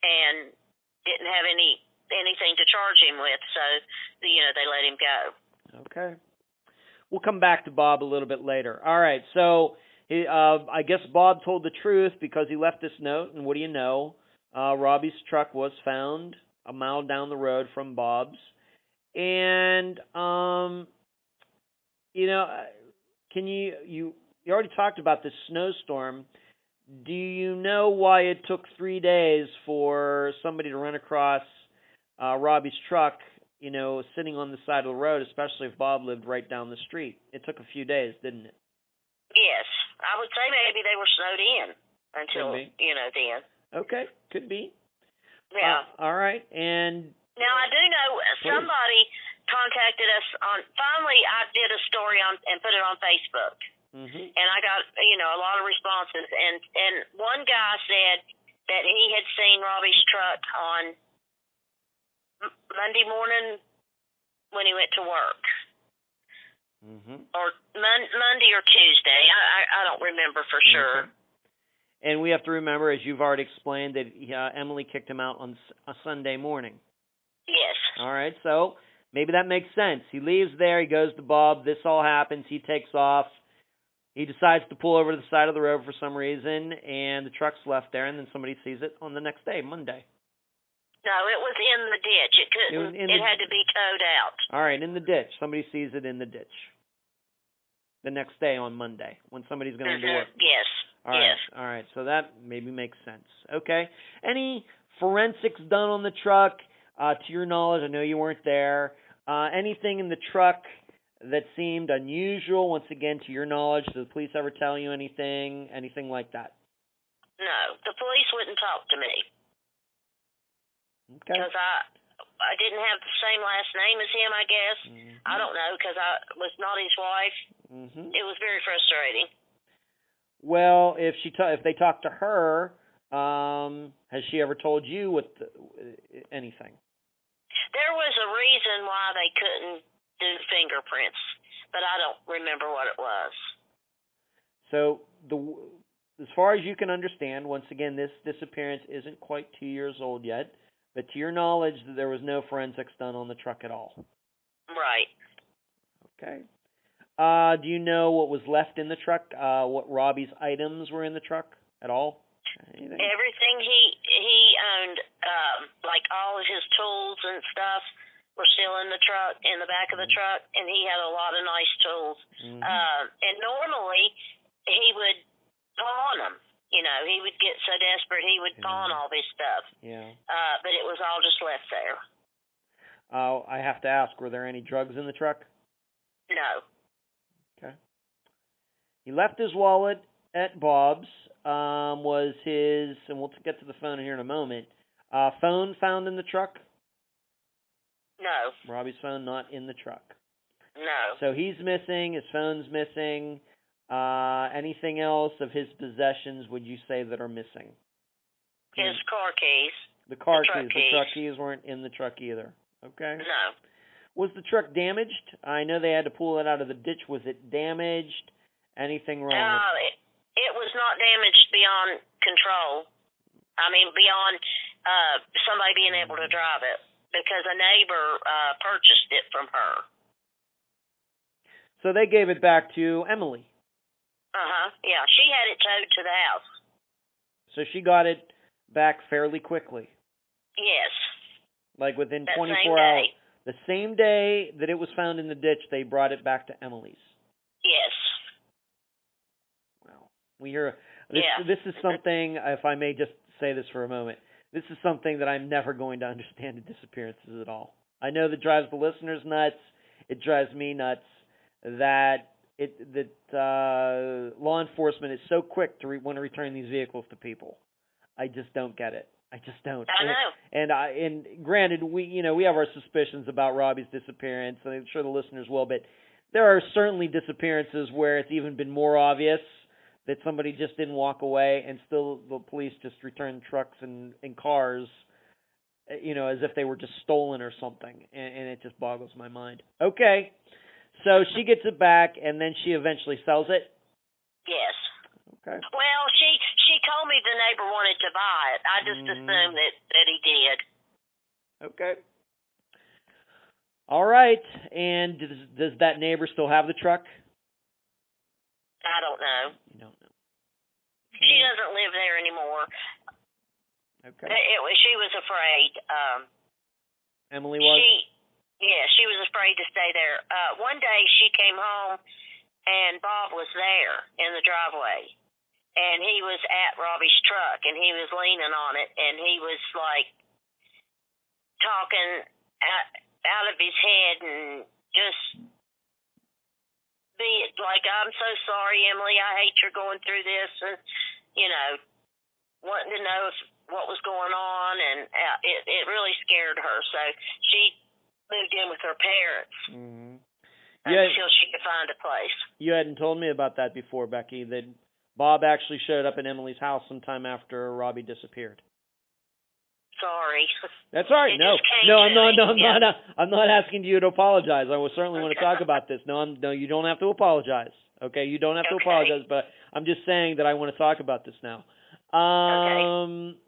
and didn't have anything to charge him with, so they let him go. Okay. We'll come back to Bob a little bit later. All right, so I guess Bob told the truth because he left this note, and what do you know? Robbie's truck was found a mile down the road from Bob's. And, can you already talked about this snowstorm. Do you know why it took 3 days for somebody to run across Robbie's truck, sitting on the side of the road, especially if Bob lived right down the street? It took a few days, didn't it? Yes. I would say maybe they were snowed in until, then. Okay, could be. Yeah. All right, and now I do know somebody contacted us finally I did a story and put it on Facebook. And I got, a lot of responses, and one guy said that he had seen Robbie's truck on Monday morning when he went to work. Or Monday or Tuesday. I don't remember for sure. And we have to remember, as you've already explained, that Emily kicked him out on a Sunday morning. Yes. All right, so maybe that makes sense. He leaves there, he goes to Bob, this all happens, he takes off, he decides to pull over to the side of the road for some reason, and the truck's left there, and then somebody sees it on the next day, Monday. No, it was in the ditch. It couldn't. It had to be towed out. All right, in the ditch. Somebody sees it in the ditch. The next day on Monday, when somebody's going to work. Yes. All right. So that maybe makes sense. Okay. Any forensics done on the truck? To your knowledge, I know you weren't there. Anything in the truck that seemed unusual? Once again, to your knowledge, did the police ever tell you anything like that? No, the police wouldn't talk to me. Okay. Because I didn't have the same last name as him, I guess. I don't know, because I was not his wife. It was very frustrating. Well, if they talked to her, Has she ever told you anything? There was a reason why they couldn't do fingerprints, but I don't remember what it was. So as far as you can understand, once again, this disappearance isn't quite 2 years old yet, but to your knowledge, there was no forensics done on the truck at all. Right. Okay. Do you know what was left in the truck? What Robbie's items were in the truck at all? Anything? Everything he owned, like all of his tools and stuff, were still in the truck, in the back of the truck, and he had a lot of nice tools. And normally he would pawn them. You know, he would get so desperate he would pawn all his stuff. Yeah. But it was all just left there. I have to ask, were there any drugs in the truck? No. Okay. He left his wallet at Bob's. Was his, and we'll get to the phone here in a moment, phone found in the truck? No. Robbie's phone not in the truck. No. So he's missing, his phone's missing. Anything else of his possessions would you say that are missing? His car keys. The car keys. Truck The keys. truck keys weren't in the truck either. Okay. No. Was the truck damaged? I know they had to pull it out of the ditch. Was it damaged? Anything wrong with it? It was not damaged beyond control. I mean, beyond somebody being able to drive it, because a neighbor purchased it from her. So they gave it back to Emily. Yeah, she had it towed to the house. So she got it back fairly quickly. Yes. Like within That 24 same hours. day. The same day that it was found in the ditch, they brought it back to Emily's. Yes. Wow. We hear this is something, if I may just say this for a moment, this is something that I'm never going to understand in disappearances at all. I know that drives the listeners nuts. It drives me nuts that law enforcement is so quick to want to return these vehicles to people. I just don't get it. I just don't. I know. And granted, we have our suspicions about Robbie's disappearance, and I'm sure the listeners will, but there are certainly disappearances where it's even been more obvious that somebody just didn't walk away, and still the police just returned trucks and cars, as if they were just stolen or something, and it just boggles my mind. Okay, so she gets it back, and then she eventually sells it? Yes. Okay. Well, she told me the neighbor wanted to buy it. I just assumed that he did. Okay. All right, and does that neighbor still have the truck? I don't know. You don't know. She doesn't live there anymore. Okay. She was afraid. Emily was? She was afraid to stay there. One day she came home and Bob was there in the driveway. And he was at Robbie's truck and he was leaning on it and he was like talking out of his head and just be like, I'm so sorry, Emily, I hate you're going through this, and wanting to know what was going on, and it really scared her. So she moved in with her parents until she could find a place. You hadn't told me about that before, Becky, that Bob actually showed up at Emily's house sometime after Robbie disappeared. Sorry. That's all right. I'm not asking you to apologize. I will certainly want to talk about this. No, you don't have to apologize. Okay, you don't have to apologize, but I'm just saying that I want to talk about this now. Okay.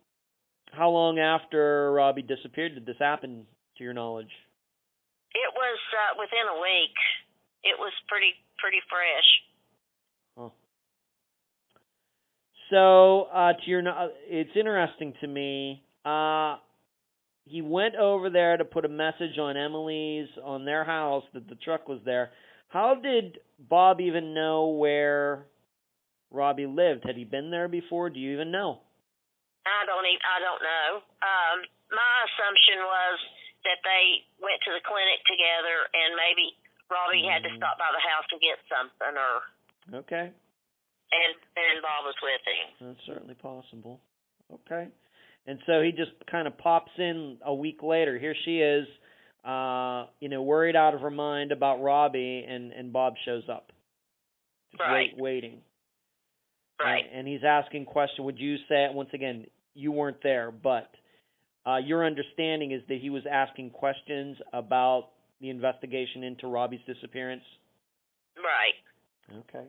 How long after Robbie disappeared did this happen, to your knowledge? It was within a week. It was pretty fresh. Huh. So, it's interesting to me. He went over there to put a message on their house that the truck was there. How did Bob even know where Robbie lived? Had he been there before? Do you even know? I don't know. My assumption was that they went to the clinic together and maybe Robbie had to stop by the house to get something, or okay. And Bob was with him. That's certainly possible. Okay. And so he just kind of pops in a week later. Here she is, worried out of her mind about Robbie, and Bob shows up. Just right. waiting. Right. And he's asking question. Would you say, once again, you weren't there, but your understanding is that he was asking questions about the investigation into Robbie's disappearance? Right. Okay.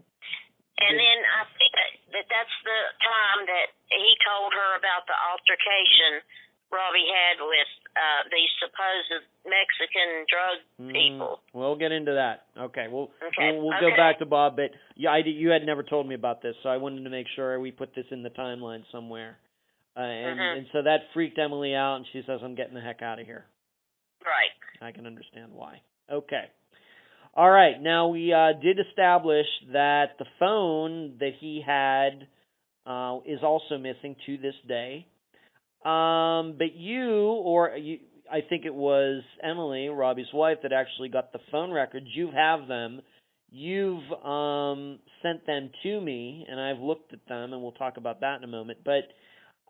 And then I think that's the time that he told her about the altercation Robbie had with these supposed Mexican drug people. We'll get into that. Okay. We'll Okay. go back to Bob, but you had never told me about this, so I wanted to make sure we put this in the timeline somewhere. And so that freaked Emily out, and she says, "I'm getting the heck out of here." Right. I can understand why. Okay. All right. Now, we did establish that the phone that he had is also missing to this day. But I think it was Emily, Robbie's wife, that actually got the phone records. You have them. You've sent them to me, and I've looked at them, and we'll talk about that in a moment. But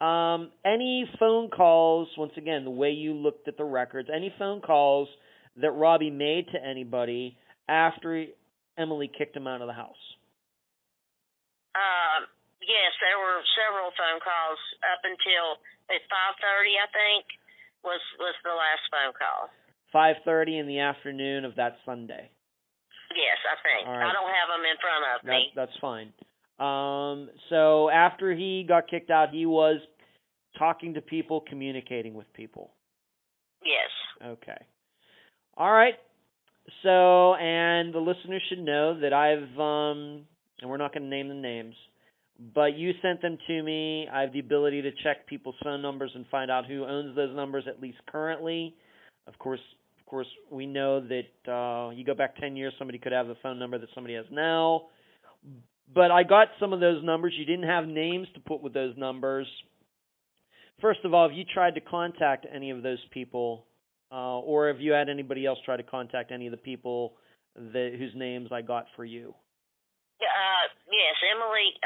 any phone calls, once again, the way you looked at the records, any phone calls that Robbie made to anybody after Emily kicked him out of the house? Yes, there were several phone calls up until at 5:30, I think, was the last phone call. 5:30 in the afternoon of that Sunday. Yes, I think. All right. I don't have them in front of me. That's fine. So after he got kicked out, he was talking to people, communicating with people. Yes. Okay. All right. So, and the listeners should know that and we're not going to name the names, but you sent them to me. I have the ability to check people's phone numbers and find out who owns those numbers, at least currently. Of course, we know that you go back 10 years, somebody could have the phone number that somebody has now. But I got some of those numbers. You didn't have names to put with those numbers. First of all, have you tried to contact any of those people, or have you had anybody else try to contact any of the people whose names I got for you? Yes, Emily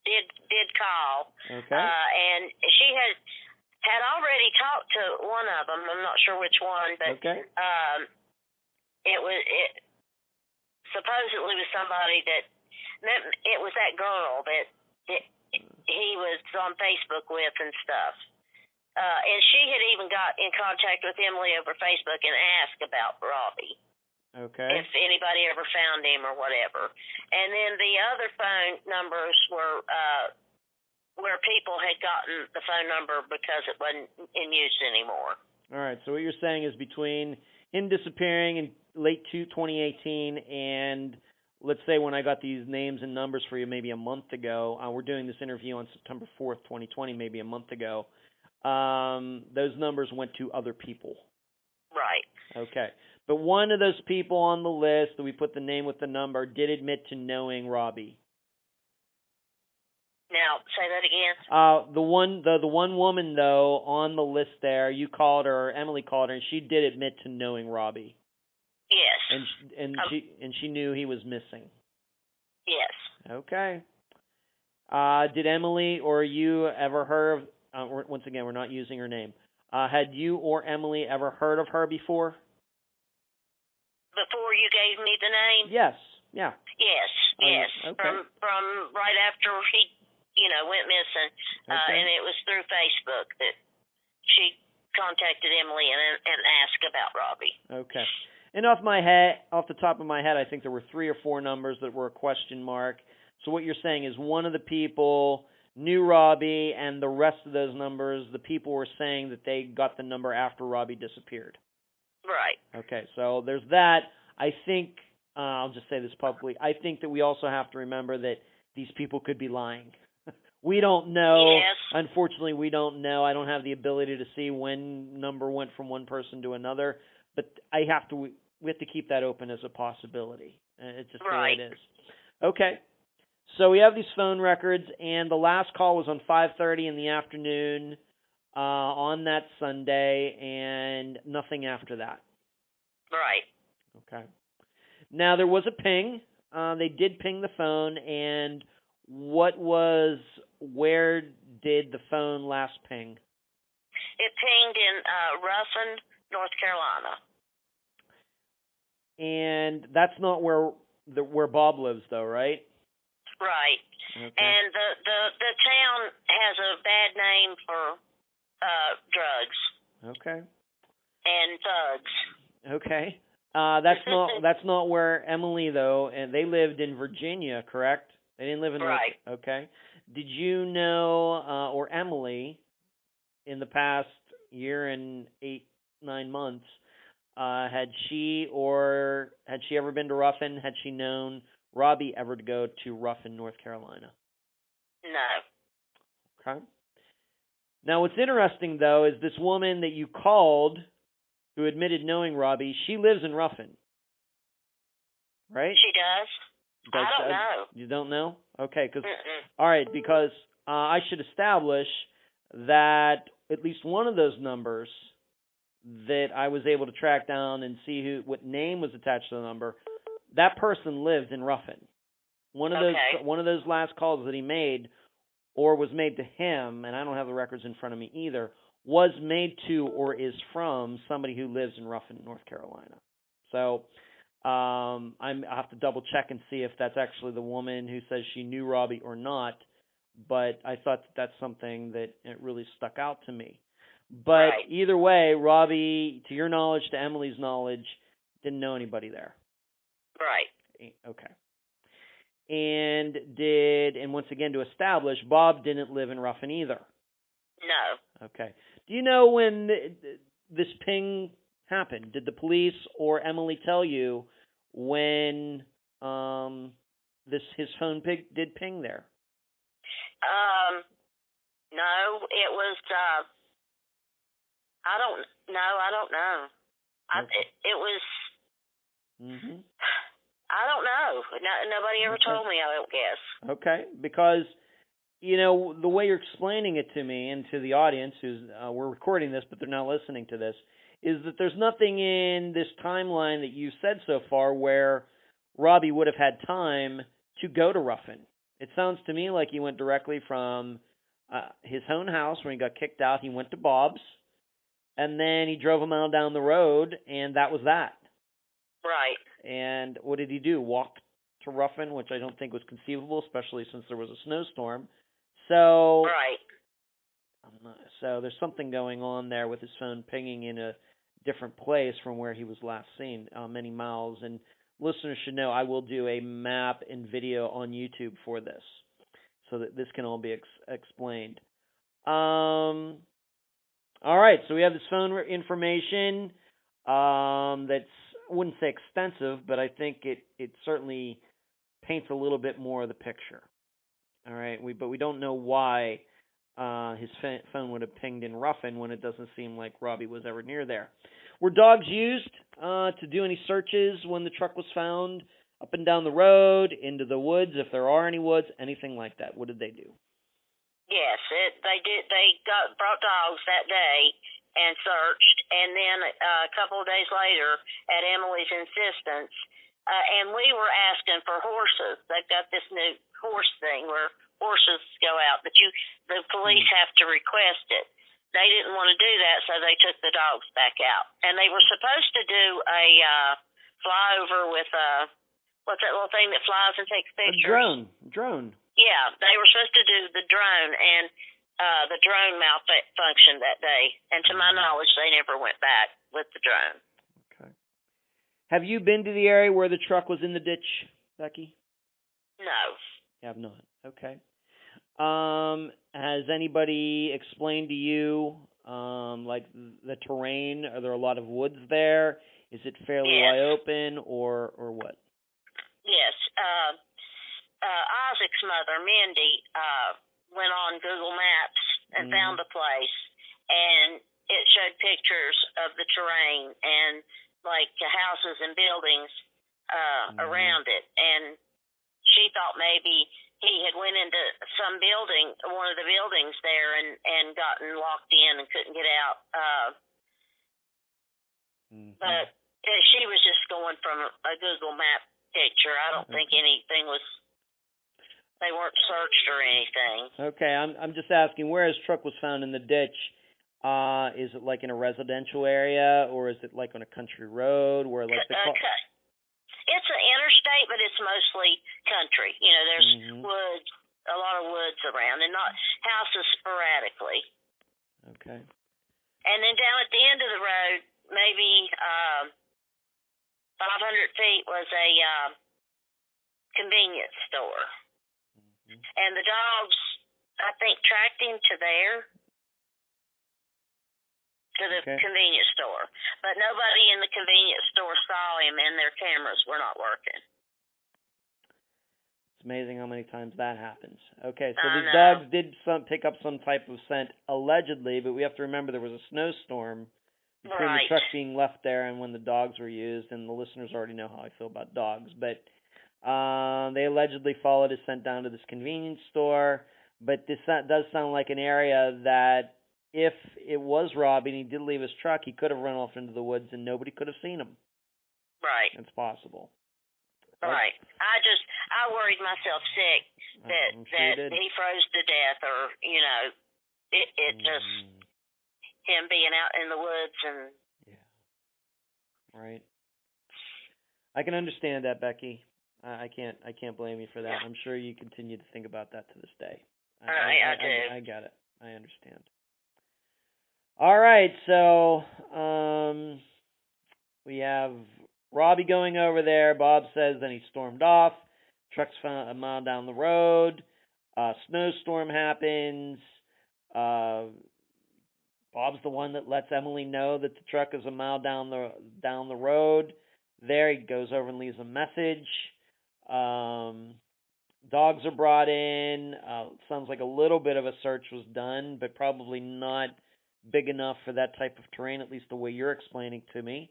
did call. Okay. And she had already talked to one of them. I'm not sure which one, but okay. It supposedly was somebody it was that girl that he was on Facebook with and stuff. And she had even got in contact with Emily over Facebook and asked about Robbie. Okay. If anybody ever found him or whatever. And then the other phone numbers were where people had gotten the phone number because it wasn't in use anymore. All right. So what you're saying is between him disappearing in late 2018 and let's say when I got these names and numbers for you maybe a month ago, we're doing this interview on September 4th, 2020, maybe a month ago, those numbers went to other people. Right. Okay. But one of those people on the list that we put the name with the number did admit to knowing Robbie. Now, say that again. The one woman though on the list there, you called her, or Emily called her, and she did admit to knowing Robbie. Yes. And she knew he was missing. Yes. Okay. Did Emily or you ever heard of? Once again, we're not using her name. Had you or Emily ever heard of her before? Before you gave me the name? Yes. Yeah. Yes. Okay. From right after he, went missing, okay. And it was through Facebook that she contacted Emily and asked about Robbie. Okay. And off the top of my head, I think there were 3 or 4 numbers that were a question mark. So what you're saying is one of the people knew Robbie, and the rest of those numbers, the people were saying that they got the number after Robbie disappeared. Right. Okay, so there's that. I think, I'll just say this publicly, I think that we also have to remember that these people could be lying. We don't know. Yes. Unfortunately, we don't know. I don't have the ability to see when number went from one person to another, but we have to keep that open as a possibility. It's just right. the way it is. Okay. So we have these phone records, and the last call was on 5:30 in the afternoon on that Sunday, and nothing after that. Right. Okay. Now, there was a ping. They did ping the phone, and where did the phone last ping? It pinged in Ruffin, North Carolina. And that's not where Bob lives, though, right? Right. Okay. And the town has a bad name for drugs Okay. and thugs. Okay. That's not where Emily though, and they lived in Virginia, correct? They didn't live in Right. Okay. Did you know or Emily in the past year and 8-9 months had she ever been to Ruffin? Had she known Robbie ever to go to Ruffin, North Carolina? No. Okay. Now what's interesting though is this woman that you called who admitted knowing Robbie, she lives in Ruffin. Right? She does? I don't know. You don't know? Okay, Mm-mm. all right, because I should establish that at least one of those numbers that I was able to track down and see what name was attached to the number, that person lived in Ruffin. One of those last calls that he made or was made to him, and I don't have the records in front of me either, was made to or is from somebody who lives in Ruffin, North Carolina. So I have to double check and see if that's actually the woman who says she knew Robbie or not. But I thought that's something that it really stuck out to me. But either way, Robbie, to your knowledge, to Emily's knowledge, didn't know anybody there. Right. Okay. And once again, to establish, Bob didn't live in Ruffin either. No. Okay. Do you know when this ping happened? Did the police or Emily tell you when his phone did ping there? No, it was. I don't know. Okay. It was. Mhm. I don't know. Nobody ever told me. I don't guess. Okay, because the way you're explaining it to me and to the audience, who's we're recording this, but they're not listening to this, is that there's nothing in this timeline that you've said so far where Robbie would have had time to go to Ruffin. It sounds to me like he went directly from his own house when he got kicked out. He went to Bob's, and then he drove a mile down the road, and that was that. Right. And what did he do? Walk to Ruffin, which I don't think was conceivable, especially since there was a snowstorm. So, right. So there's something going on there with his phone pinging in a different place from where he was last seen, many miles. And listeners should know I will do a map and video on YouTube for this, so that this can all be explained. All right, so we have this phone information that's, I wouldn't say extensive, but I think it certainly paints a little bit more of the picture. All right, but we don't know why his phone would have pinged in Ruffin when it doesn't seem like Robbie was ever near there. Were dogs used to do any searches when the truck was found up and down the road, into the woods, if there are any woods, anything like that? What did they do? Yes, they did. They brought dogs that day and searched, and then a couple of days later, at Emily's insistence, and we were asking for horses. They've got this new horse thing where horses go out, but the police have to request it. They didn't want to do that, so they took the dogs back out. And they were supposed to do a flyover with what's that little thing that flies and takes pictures? A drone. Yeah, they were supposed to do the drone, and the drone malfunctioned that day. And to my knowledge, they never went back with the drone. Okay. Have you been to the area where the truck was in the ditch, Becky? No. You have not. Okay. Has anybody explained to you, like the terrain? Are there a lot of woods there? Is it fairly wide open, or what? Yes. Isaac's mother, Mindy, went on Google Maps and found the place, and it showed pictures of the terrain and like houses and buildings around it, and she thought maybe he had went into some building, one of the buildings there, and gotten locked in and couldn't get out. But she was just going from a Google Map picture. I don't think anything was. They weren't searched or anything. Okay, I'm just asking where his truck was found in the ditch. Is it like in a residential area, or is it like on a country road where like it's an interstate, but it's mostly country. You know, there's Mm-hmm. woods, a lot of woods around, and not houses sporadically. Okay. And then down at the end of the road, maybe 500 feet, was a convenience store. Mm-hmm. And the dogs, I think, tracked him to there, to the Okay. convenience store. But nobody in the convenience store saw him, and their cameras were not working. It's amazing how many times that happens. Okay, so I these know. dogs did pick up some type of scent, allegedly, but we have to remember there was a snowstorm between Right. the truck being left there and when the dogs were used, and the listeners already know how I feel about dogs. But they allegedly followed his scent down to this convenience store, but this does sound like an area that if it was Robbie and he did leave his truck, he could have run off into the woods and nobody could have seen him. Right. It's possible. Right. I worried myself sick that I'm sure you did. he froze to death, or it just him being out in the woods and. Yeah. Right. I can understand that, Becky. I can't blame you for that. Yeah. I'm sure you continue to think about that to this day. I do. I get it. I understand. All right, so we have Robbie going over there. Bob says then he stormed off. Truck's found a mile down the road. Snowstorm happens. Bob's the one that lets Emily know that the truck is a mile down the road. There, he goes over and leaves a message. Dogs are brought in. Sounds like a little bit of a search was done, but probably not big enough for that type of terrain, at least the way you're explaining to me.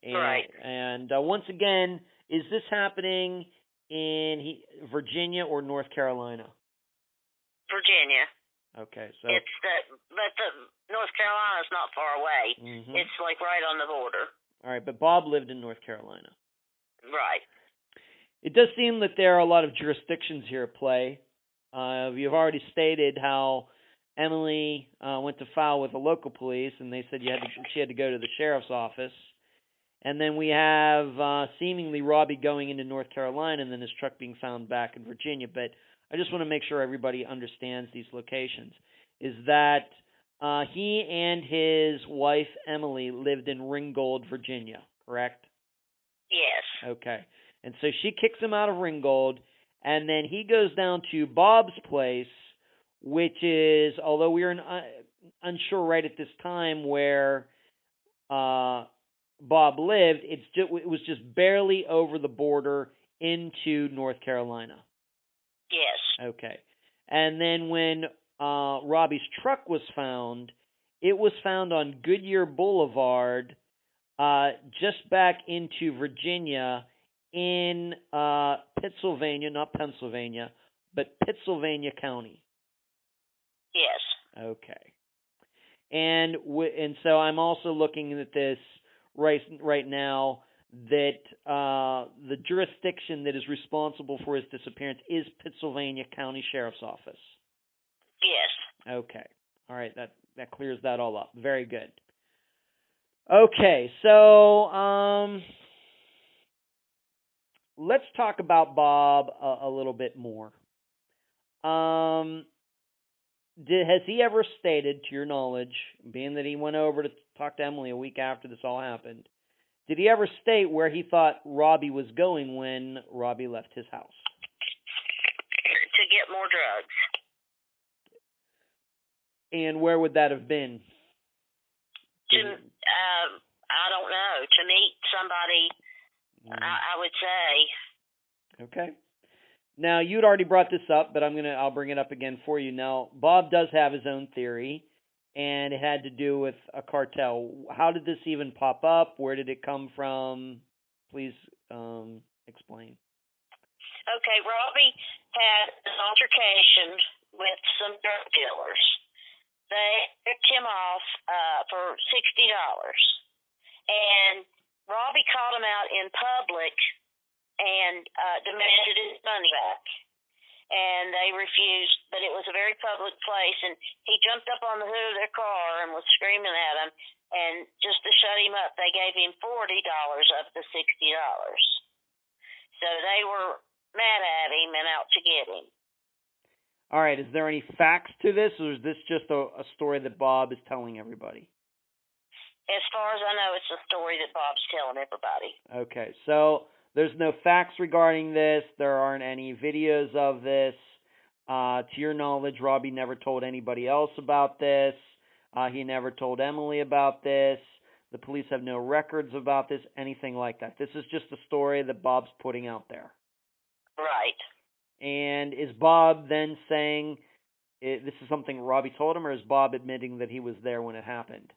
Right. And once again, is this happening in Virginia or North Carolina? Virginia. Okay, so but the North Carolina's not far away. Mhm. It's like right on the border. All right, but Bob lived in North Carolina. Right. It does seem that there are a lot of jurisdictions here at play. You've already stated how Emily went to file with the local police, and they said she had to go to the sheriff's office. And then we have seemingly Robbie going into North Carolina, and then his truck being found back in Virginia. But I just want to make sure everybody understands these locations. Is that he and his wife, Emily, lived in Ringgold, Virginia, correct? Yes. Okay. And so she kicks him out of Ringgold, and then he goes down to Bob's place, which is, although we are unsure right at this time where Bob lived, it was just barely over the border into North Carolina. Yes. Okay. And then when Robbie's truck was found, it was found on Goodyear Boulevard, just back into Virginia in Pittsylvania, not Pennsylvania, but Pittsylvania County. Yes. Okay. And so I'm also looking at this right now that the jurisdiction that is responsible for his disappearance is Pittsylvania County Sheriff's Office. Yes. Okay. All right, that clears that all up. Very good. Okay, so let's talk about Bob a little bit more. Has he ever stated, to your knowledge, being that he went over to talk to Emily a week after this all happened, did he ever state where he thought Robbie was going when Robbie left his house? To get more drugs. And where would that have been? I don't know. To meet somebody, I would say. Okay. Now, you'd already brought this up, but I'll bring it up again for you. Now, Bob does have his own theory, and it had to do with a cartel. How did this even pop up? Where did it come from? Please explain. Okay, Robbie had an altercation with some drug dealers. They picked him off for $60, and Robbie called him out in public and demanded his money back. And they refused, but it was a very public place, and he jumped up on the hood of their car and was screaming at them, and just to shut him up, they gave him $40 of the $60. So they were mad at him and out to get him. All right. Is there any facts to this, or is this just a story that Bob is telling everybody? As far as I know, it's a story that Bob's telling everybody. Okay. So there's no facts regarding this. There aren't any videos of this. To your knowledge, Robbie never told anybody else about this. He never told Emily about this. The police have no records about this, anything like that. This is just a story that Bob's putting out there. Right. And is Bob then saying this is something Robbie told him, or is Bob admitting that he was there when it happened?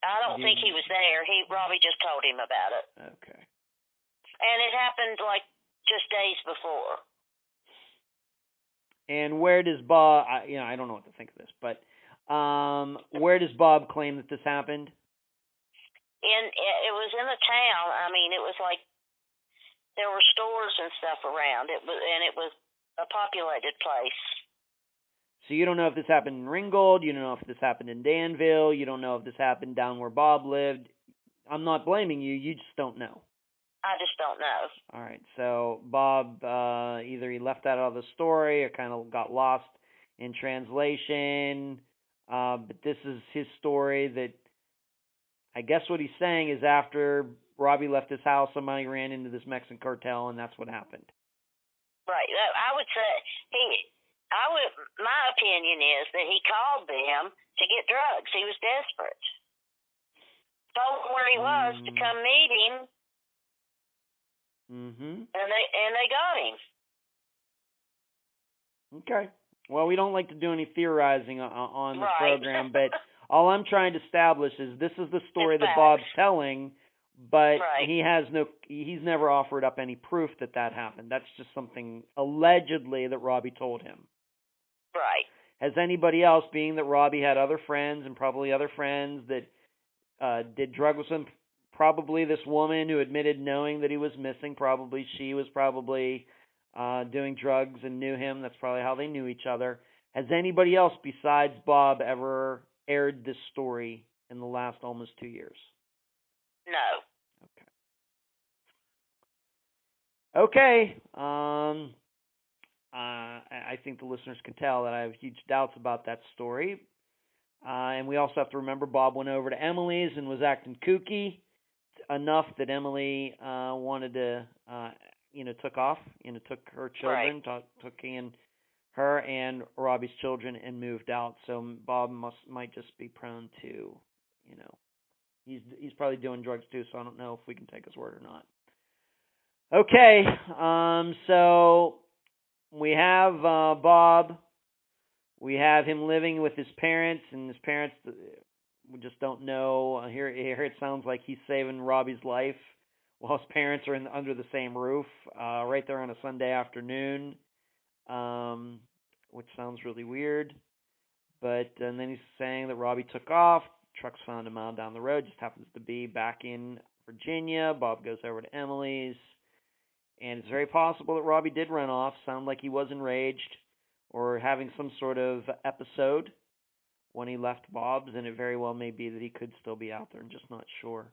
I don't think he was there. Robbie just told him about it. Okay. And it happened like just days before. And where does Bob? I don't know what to think of this, but where does Bob claim that this happened? It was in the town. I mean, it was like there were stores and stuff around. It was a populated place. So you don't know if this happened in Ringgold. You don't know if this happened in Danville. You don't know if this happened down where Bob lived. I'm not blaming you. You just don't know. I just don't know. All right. So Bob, either he left that out of the story or kind of got lost in translation. But this is his story that I guess what he's saying is after Robbie left his house, somebody ran into this Mexican cartel, and that's what happened. Right. I would say my opinion is that he called them to get drugs. He was desperate. Told them where he was to come meet him. Mm-hmm. And they got him. Okay. Well, we don't like to do any theorizing on the right. program, but all I'm trying to establish is this is the story it's that facts. Bob's telling, but right. he's never offered up any proof that happened. That's just something allegedly that Robbie told him. Right. Has anybody else, being that Robbie had other friends and probably other friends that did drugs with him, probably this woman who admitted knowing that he was missing, probably she was doing drugs and knew him. That's probably how they knew each other. Has anybody else besides Bob ever aired this story in the last almost 2 years? No. Okay. I think the listeners can tell that I have huge doubts about that story. And we also have to remember Bob went over to Emily's and was acting kooky enough that Emily wanted to, took off, took her children, right. took her and Robbie's children and moved out. So Bob might just be prone to, he's probably doing drugs too. So I don't know if we can take his word or not. Okay, so we have Bob. We have him living with his parents, and his parents, we just don't know. Here it sounds like he's saving Robbie's life while his parents are under the same roof, right there on a Sunday afternoon, which sounds really weird. And then he's saying that Robbie took off. Trucks found a mile down the road, just happens to be back in Virginia. Bob goes over to Emily's, and it's very possible that Robbie did run off. Sound like he was enraged or having some sort of episode when he left Bob's, and it very well may be that he could still be out there. I'm just not sure.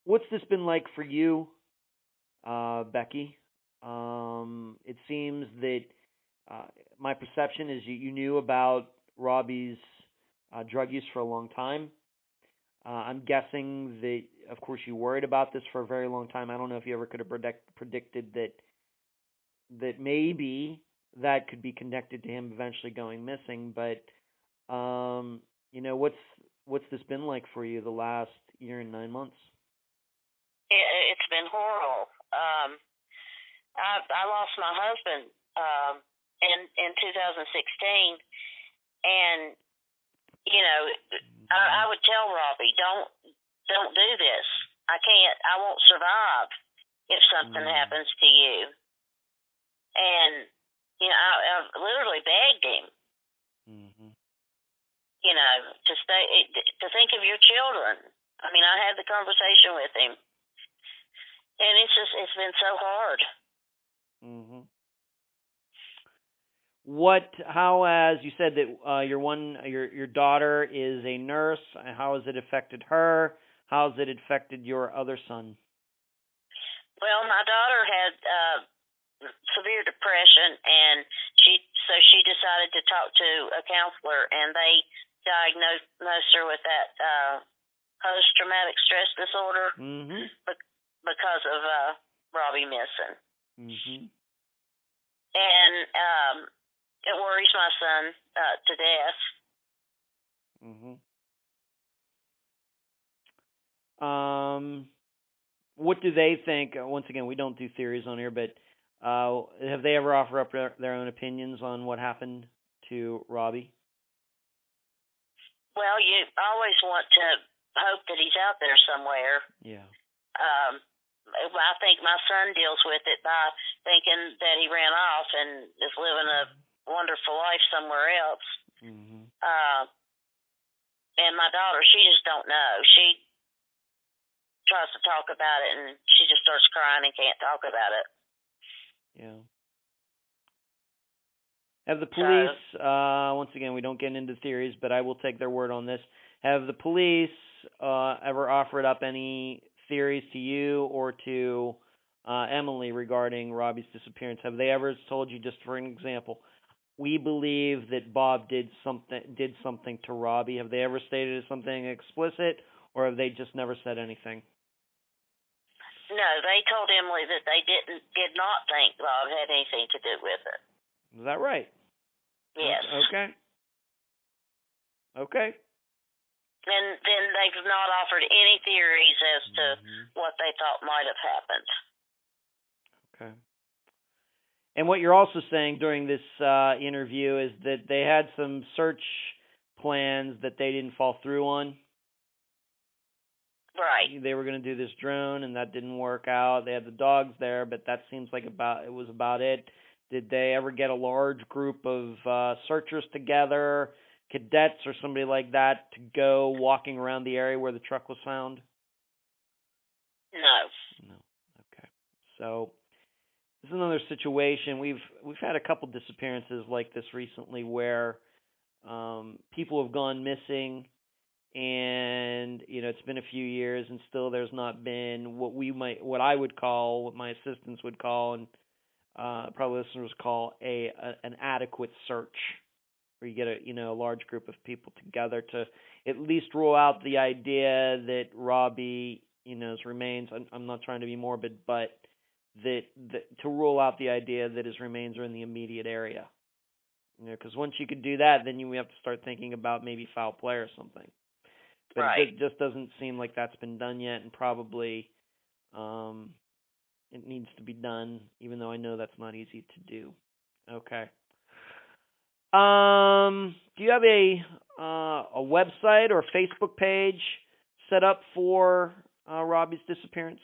What's this been like for you, Becky? It seems that my perception is you knew about Robbie's drug use for a long time. I'm guessing that, of course, you worried about this for a very long time. I don't know if you ever could have predicted that maybe that could be connected to him eventually going missing. But what's this been like for you the last year and 9 months? It's been horrible. I lost my husband in 2016, and I would tell Robbie, don't do this. I won't survive if something happens to you. And I literally begged him, to stay, to think of your children. I mean, I had the conversation with him, and it's been so hard. How, as you said that your daughter is a nurse, how has it affected her? How has it affected your other son? Well, my daughter had severe depression, and she decided to talk to a counselor, and they diagnosed her with that post-traumatic stress disorder because of Robbie missing. And it worries my son to death. What do they think? Once again, we don't do theories on here, but have they ever offered up their own opinions on what happened to Robbie? Well, you always want to hope that he's out there somewhere. Yeah. I think my son deals with it by thinking that he ran off and is living a wonderful life somewhere else. And my daughter, she just don't know. She tries to talk about it, and she just starts crying and can't talk about it. Yeah. Have the police, once again, we don't get into theories, but I will take their word on this. Have the police ever offered up any theories to you or to Emily regarding Robbie's disappearance? Have they ever told you, just for an example, we believe that Bob did something to Robbie? Have they ever stated something explicit, or have they just never said anything? No, they told Emily that they did not think Bob had anything to do with it. Is that right? Yes. Okay. And then they've not offered any theories as to what they thought might have happened. Okay. And what you're also saying during this interview is that they had some search plans that they didn't follow through on. Right. They were going to do this drone, and that didn't work out. They had the dogs there, but that seems like it was about it. Did they ever get a large group of searchers together, cadets or somebody like that, to go walking around the area where the truck was found? No. Okay. So this is another situation. We've had a couple disappearances like this recently where people have gone missing, and it's been a few years, and still there's not been what my assistants would call, and probably listeners call an adequate search, where you get a large group of people together to at least rule out the idea that Robbie his remains. I'm not trying to be morbid, but that to rule out the idea that his remains are in the immediate area. Because once you could do that, then we have to start thinking about maybe foul play or something. But right. It just doesn't seem like that's been done yet, and probably it needs to be done, even though I know that's not easy to do. Okay. Do you have a website or Facebook page set up for Robbie's disappearance?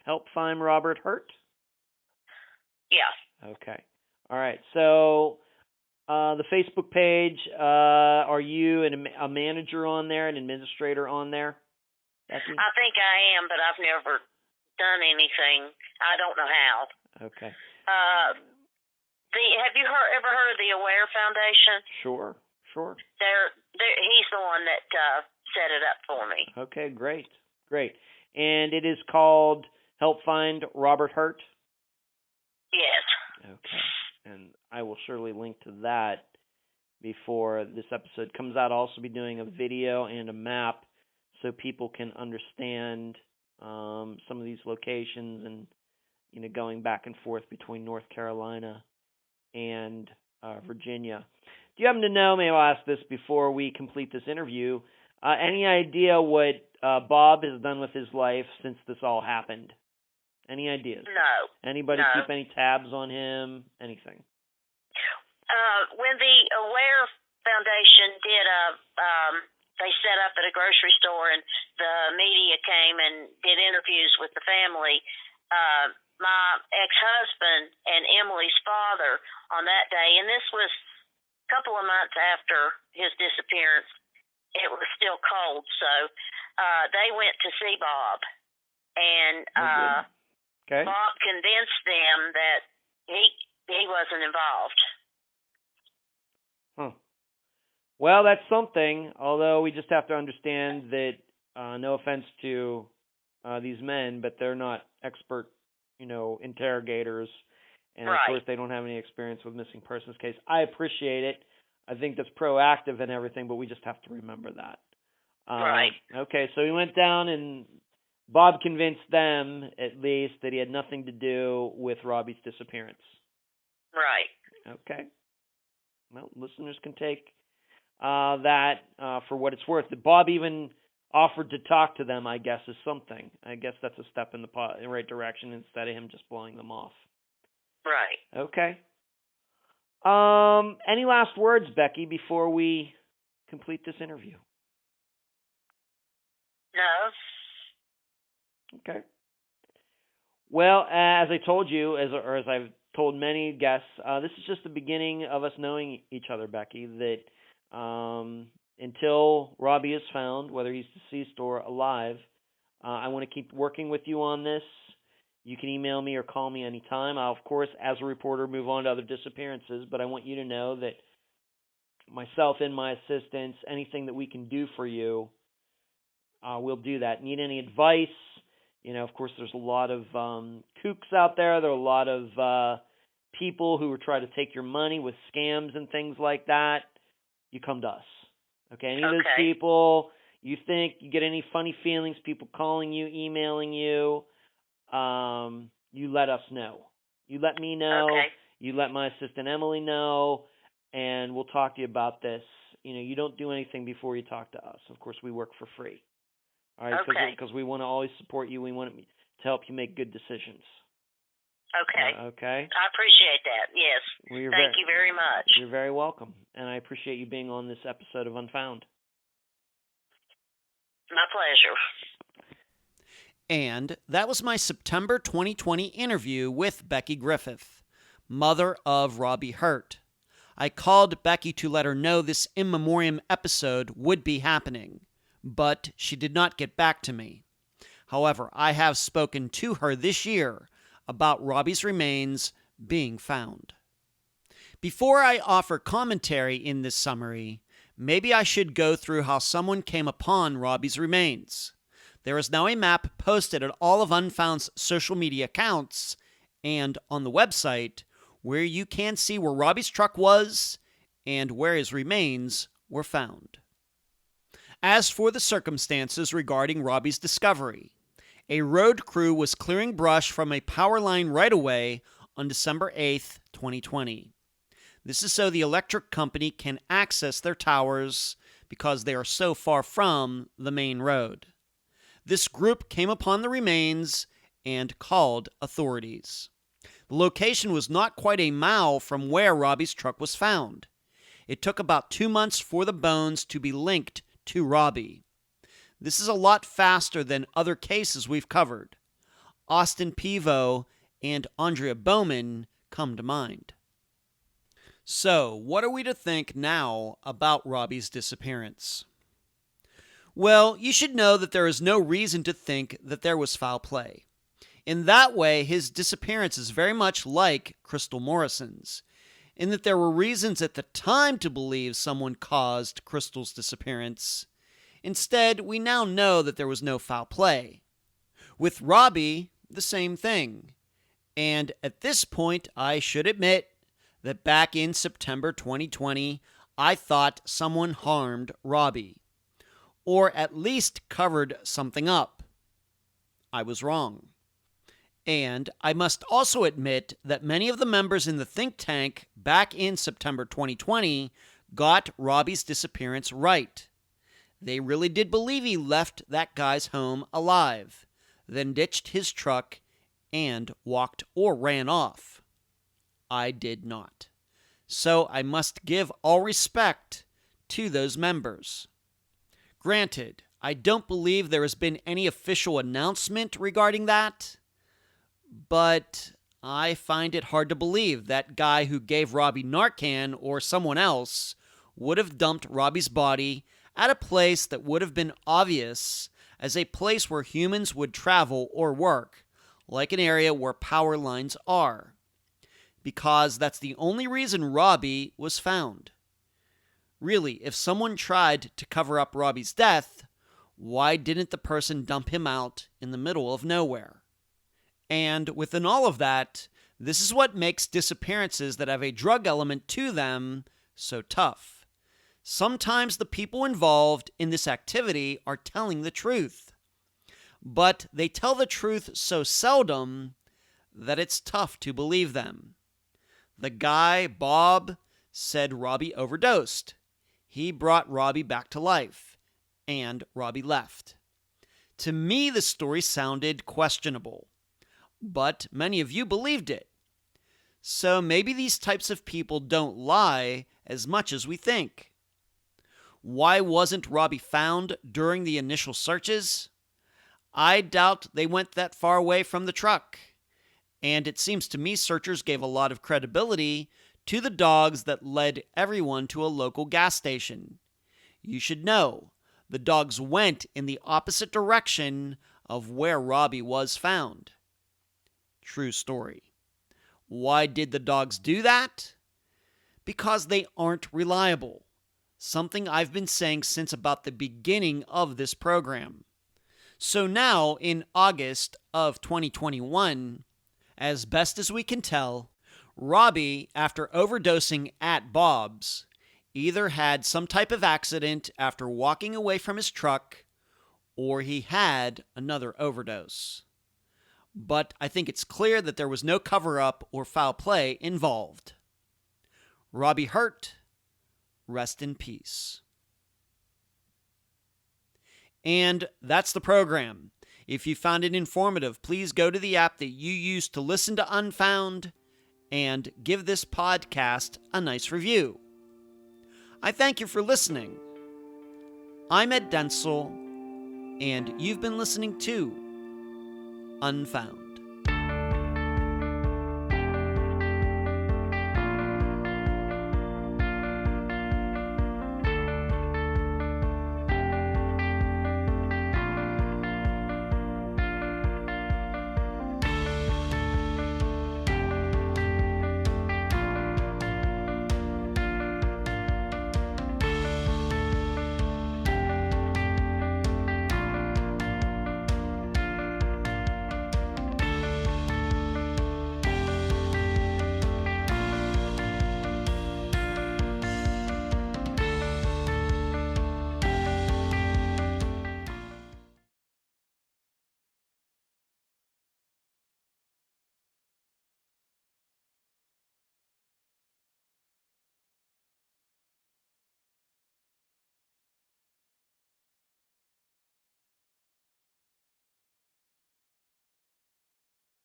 Help find Robert Hurt? Yeah. Okay. All right. So the Facebook page, are you a manager on there, an administrator on there? Becky? I think I am, but I've never done anything. I don't know how. Okay. Have you ever heard of the Aware Foundation? Sure. He's the one that set it up for me. Okay, great. And it is called Help Find Robert Hurt? Yes. Okay. And I will surely link to that before this episode comes out. I'll also be doing a video and a map so people can understand some of these locations and going back and forth between North Carolina and Virginia. Do you happen to know, maybe I'll ask this before we complete this interview, any idea what Bob has done with his life since this all happened? Any ideas? No. Anybody keep any tabs on him? Anything? When the Aware Foundation did they set up at a grocery store, and the media came and did interviews with the family. My ex-husband and Emily's father on that day, and this was a couple of months after his disappearance. It was still cold, so they went to see Bob, and okay. Bob convinced them that he wasn't involved. Huh. Well, that's something, although we just have to understand that, no offense to these men, but they're not expert, interrogators. And of Right. course, they don't have any experience with missing persons case. I appreciate it. I think that's proactive and everything, but we just have to remember that. Right. Okay, so he went down, and Bob convinced them, at least, that he had nothing to do with Robbie's disappearance. Right. Okay. Well, listeners can take that for what it's worth. Bob even offered to talk to them, I guess, is something. I guess that's a step in the right direction instead of him just blowing them off. Right. Okay. Any last words, Becky, before we complete this interview? No. Okay. Well, as I told you, as I've told many guests, this is just the beginning of us knowing each other, Becky, that until Robbie is found, whether he's deceased or alive, I want to keep working with you on this. You can email me or call me anytime. I'll, of course, as a reporter, move on to other disappearances, but I want you to know that myself and my assistants, anything that we can do for you, we'll do that. Need any advice? Of course, there's a lot of kooks out there. There are a lot of people who are trying to take your money with scams and things like that. You come to us. Okay? Any of those people, you think you get any funny feelings, people calling you, emailing you, you let us know. You let me know. Okay. You let my assistant Emily know, and we'll talk to you about this. You don't do anything before you talk to us. Of course, we work for free. All right, because we want to always support you. We want to help you make good decisions. Okay. Okay. I appreciate that. Yes. Well, Thank you very much. You're very welcome, and I appreciate you being on this episode of Unfound. My pleasure. And that was my September 2020 interview with Becky Griffith, mother of Robbie Hurt. I called Becky to let her know this In Memoriam episode would be happening, but she did not get back to me. However, I have spoken to her this year about Robbie's remains being found. Before I offer commentary in this summary, maybe I should go through how someone came upon Robbie's remains. There is now a map posted at all of Unfound's social media accounts and on the website where you can see where Robbie's truck was and where his remains were found. As for the circumstances regarding Robbie's discovery, a road crew was clearing brush from a power line right-of-way on December 8th, 2020. This is so the electric company can access their towers because they are so far from the main road. This group came upon the remains and called authorities. The location was not quite a mile from where Robbie's truck was found. It took about 2 months for the bones to be linked to Robbie. This is a lot faster than other cases we've covered. Austin Pivo and Andrea Bowman come to mind. So, what are we to think now about Robbie's disappearance? Well, you should know that there is no reason to think that there was foul play. In that way, his disappearance is very much like Crystal Morrison's, in that there were reasons at the time to believe someone caused Crystal's disappearance. Instead, we now know that there was no foul play. With Robbie, the same thing. And at this point, I should admit that back in September 2020, I thought someone harmed Robbie, or at least covered something up. I was wrong. And I must also admit that many of the members in the think tank back in September 2020 got Robbie's disappearance right. They really did believe he left that guy's home alive, then ditched his truck and walked or ran off. I did not. So I must give all respect to those members. Granted, I don't believe there has been any official announcement regarding that, but I find it hard to believe that guy who gave Robbie Narcan or someone else would have dumped Robbie's body at a place that would have been obvious as a place where humans would travel or work, like an area where power lines are, because that's the only reason Robbie was found. Really, if someone tried to cover up Robbie's death, Why didn't the person dump him out in the middle of nowhere? And within all of that, this is what makes disappearances that have a drug element to them so tough. Sometimes the people involved in this activity are telling the truth, but they tell the truth so seldom that it's tough to believe them. The guy, Bob, said Robbie overdosed. He brought Robbie back to life, and Robbie left. To me, the story sounded questionable, but many of you believed it. So maybe these types of people don't lie as much as we think. Why wasn't Robbie found during the initial searches? I doubt they went that far away from the truck. And it seems to me searchers gave a lot of credibility to the dogs that led everyone to a local gas station. You should know, the dogs went in the opposite direction of where Robbie was found. True story. Why did the dogs do that? Because they aren't reliable. Something I've been saying since about the beginning of this program. So now, in August of 2021, as best as we can tell, Robbie, after overdosing at Bob's, either had some type of accident after walking away from his truck, or he had another overdose. But I think it's clear that there was no cover-up or foul play involved. Robbie Hurt, rest in peace. And that's the program. If you found it informative, please go to the app that you use to listen to Unfound and give this podcast a nice review. I thank you for listening. I'm Ed Densel, and you've been listening to Unfound.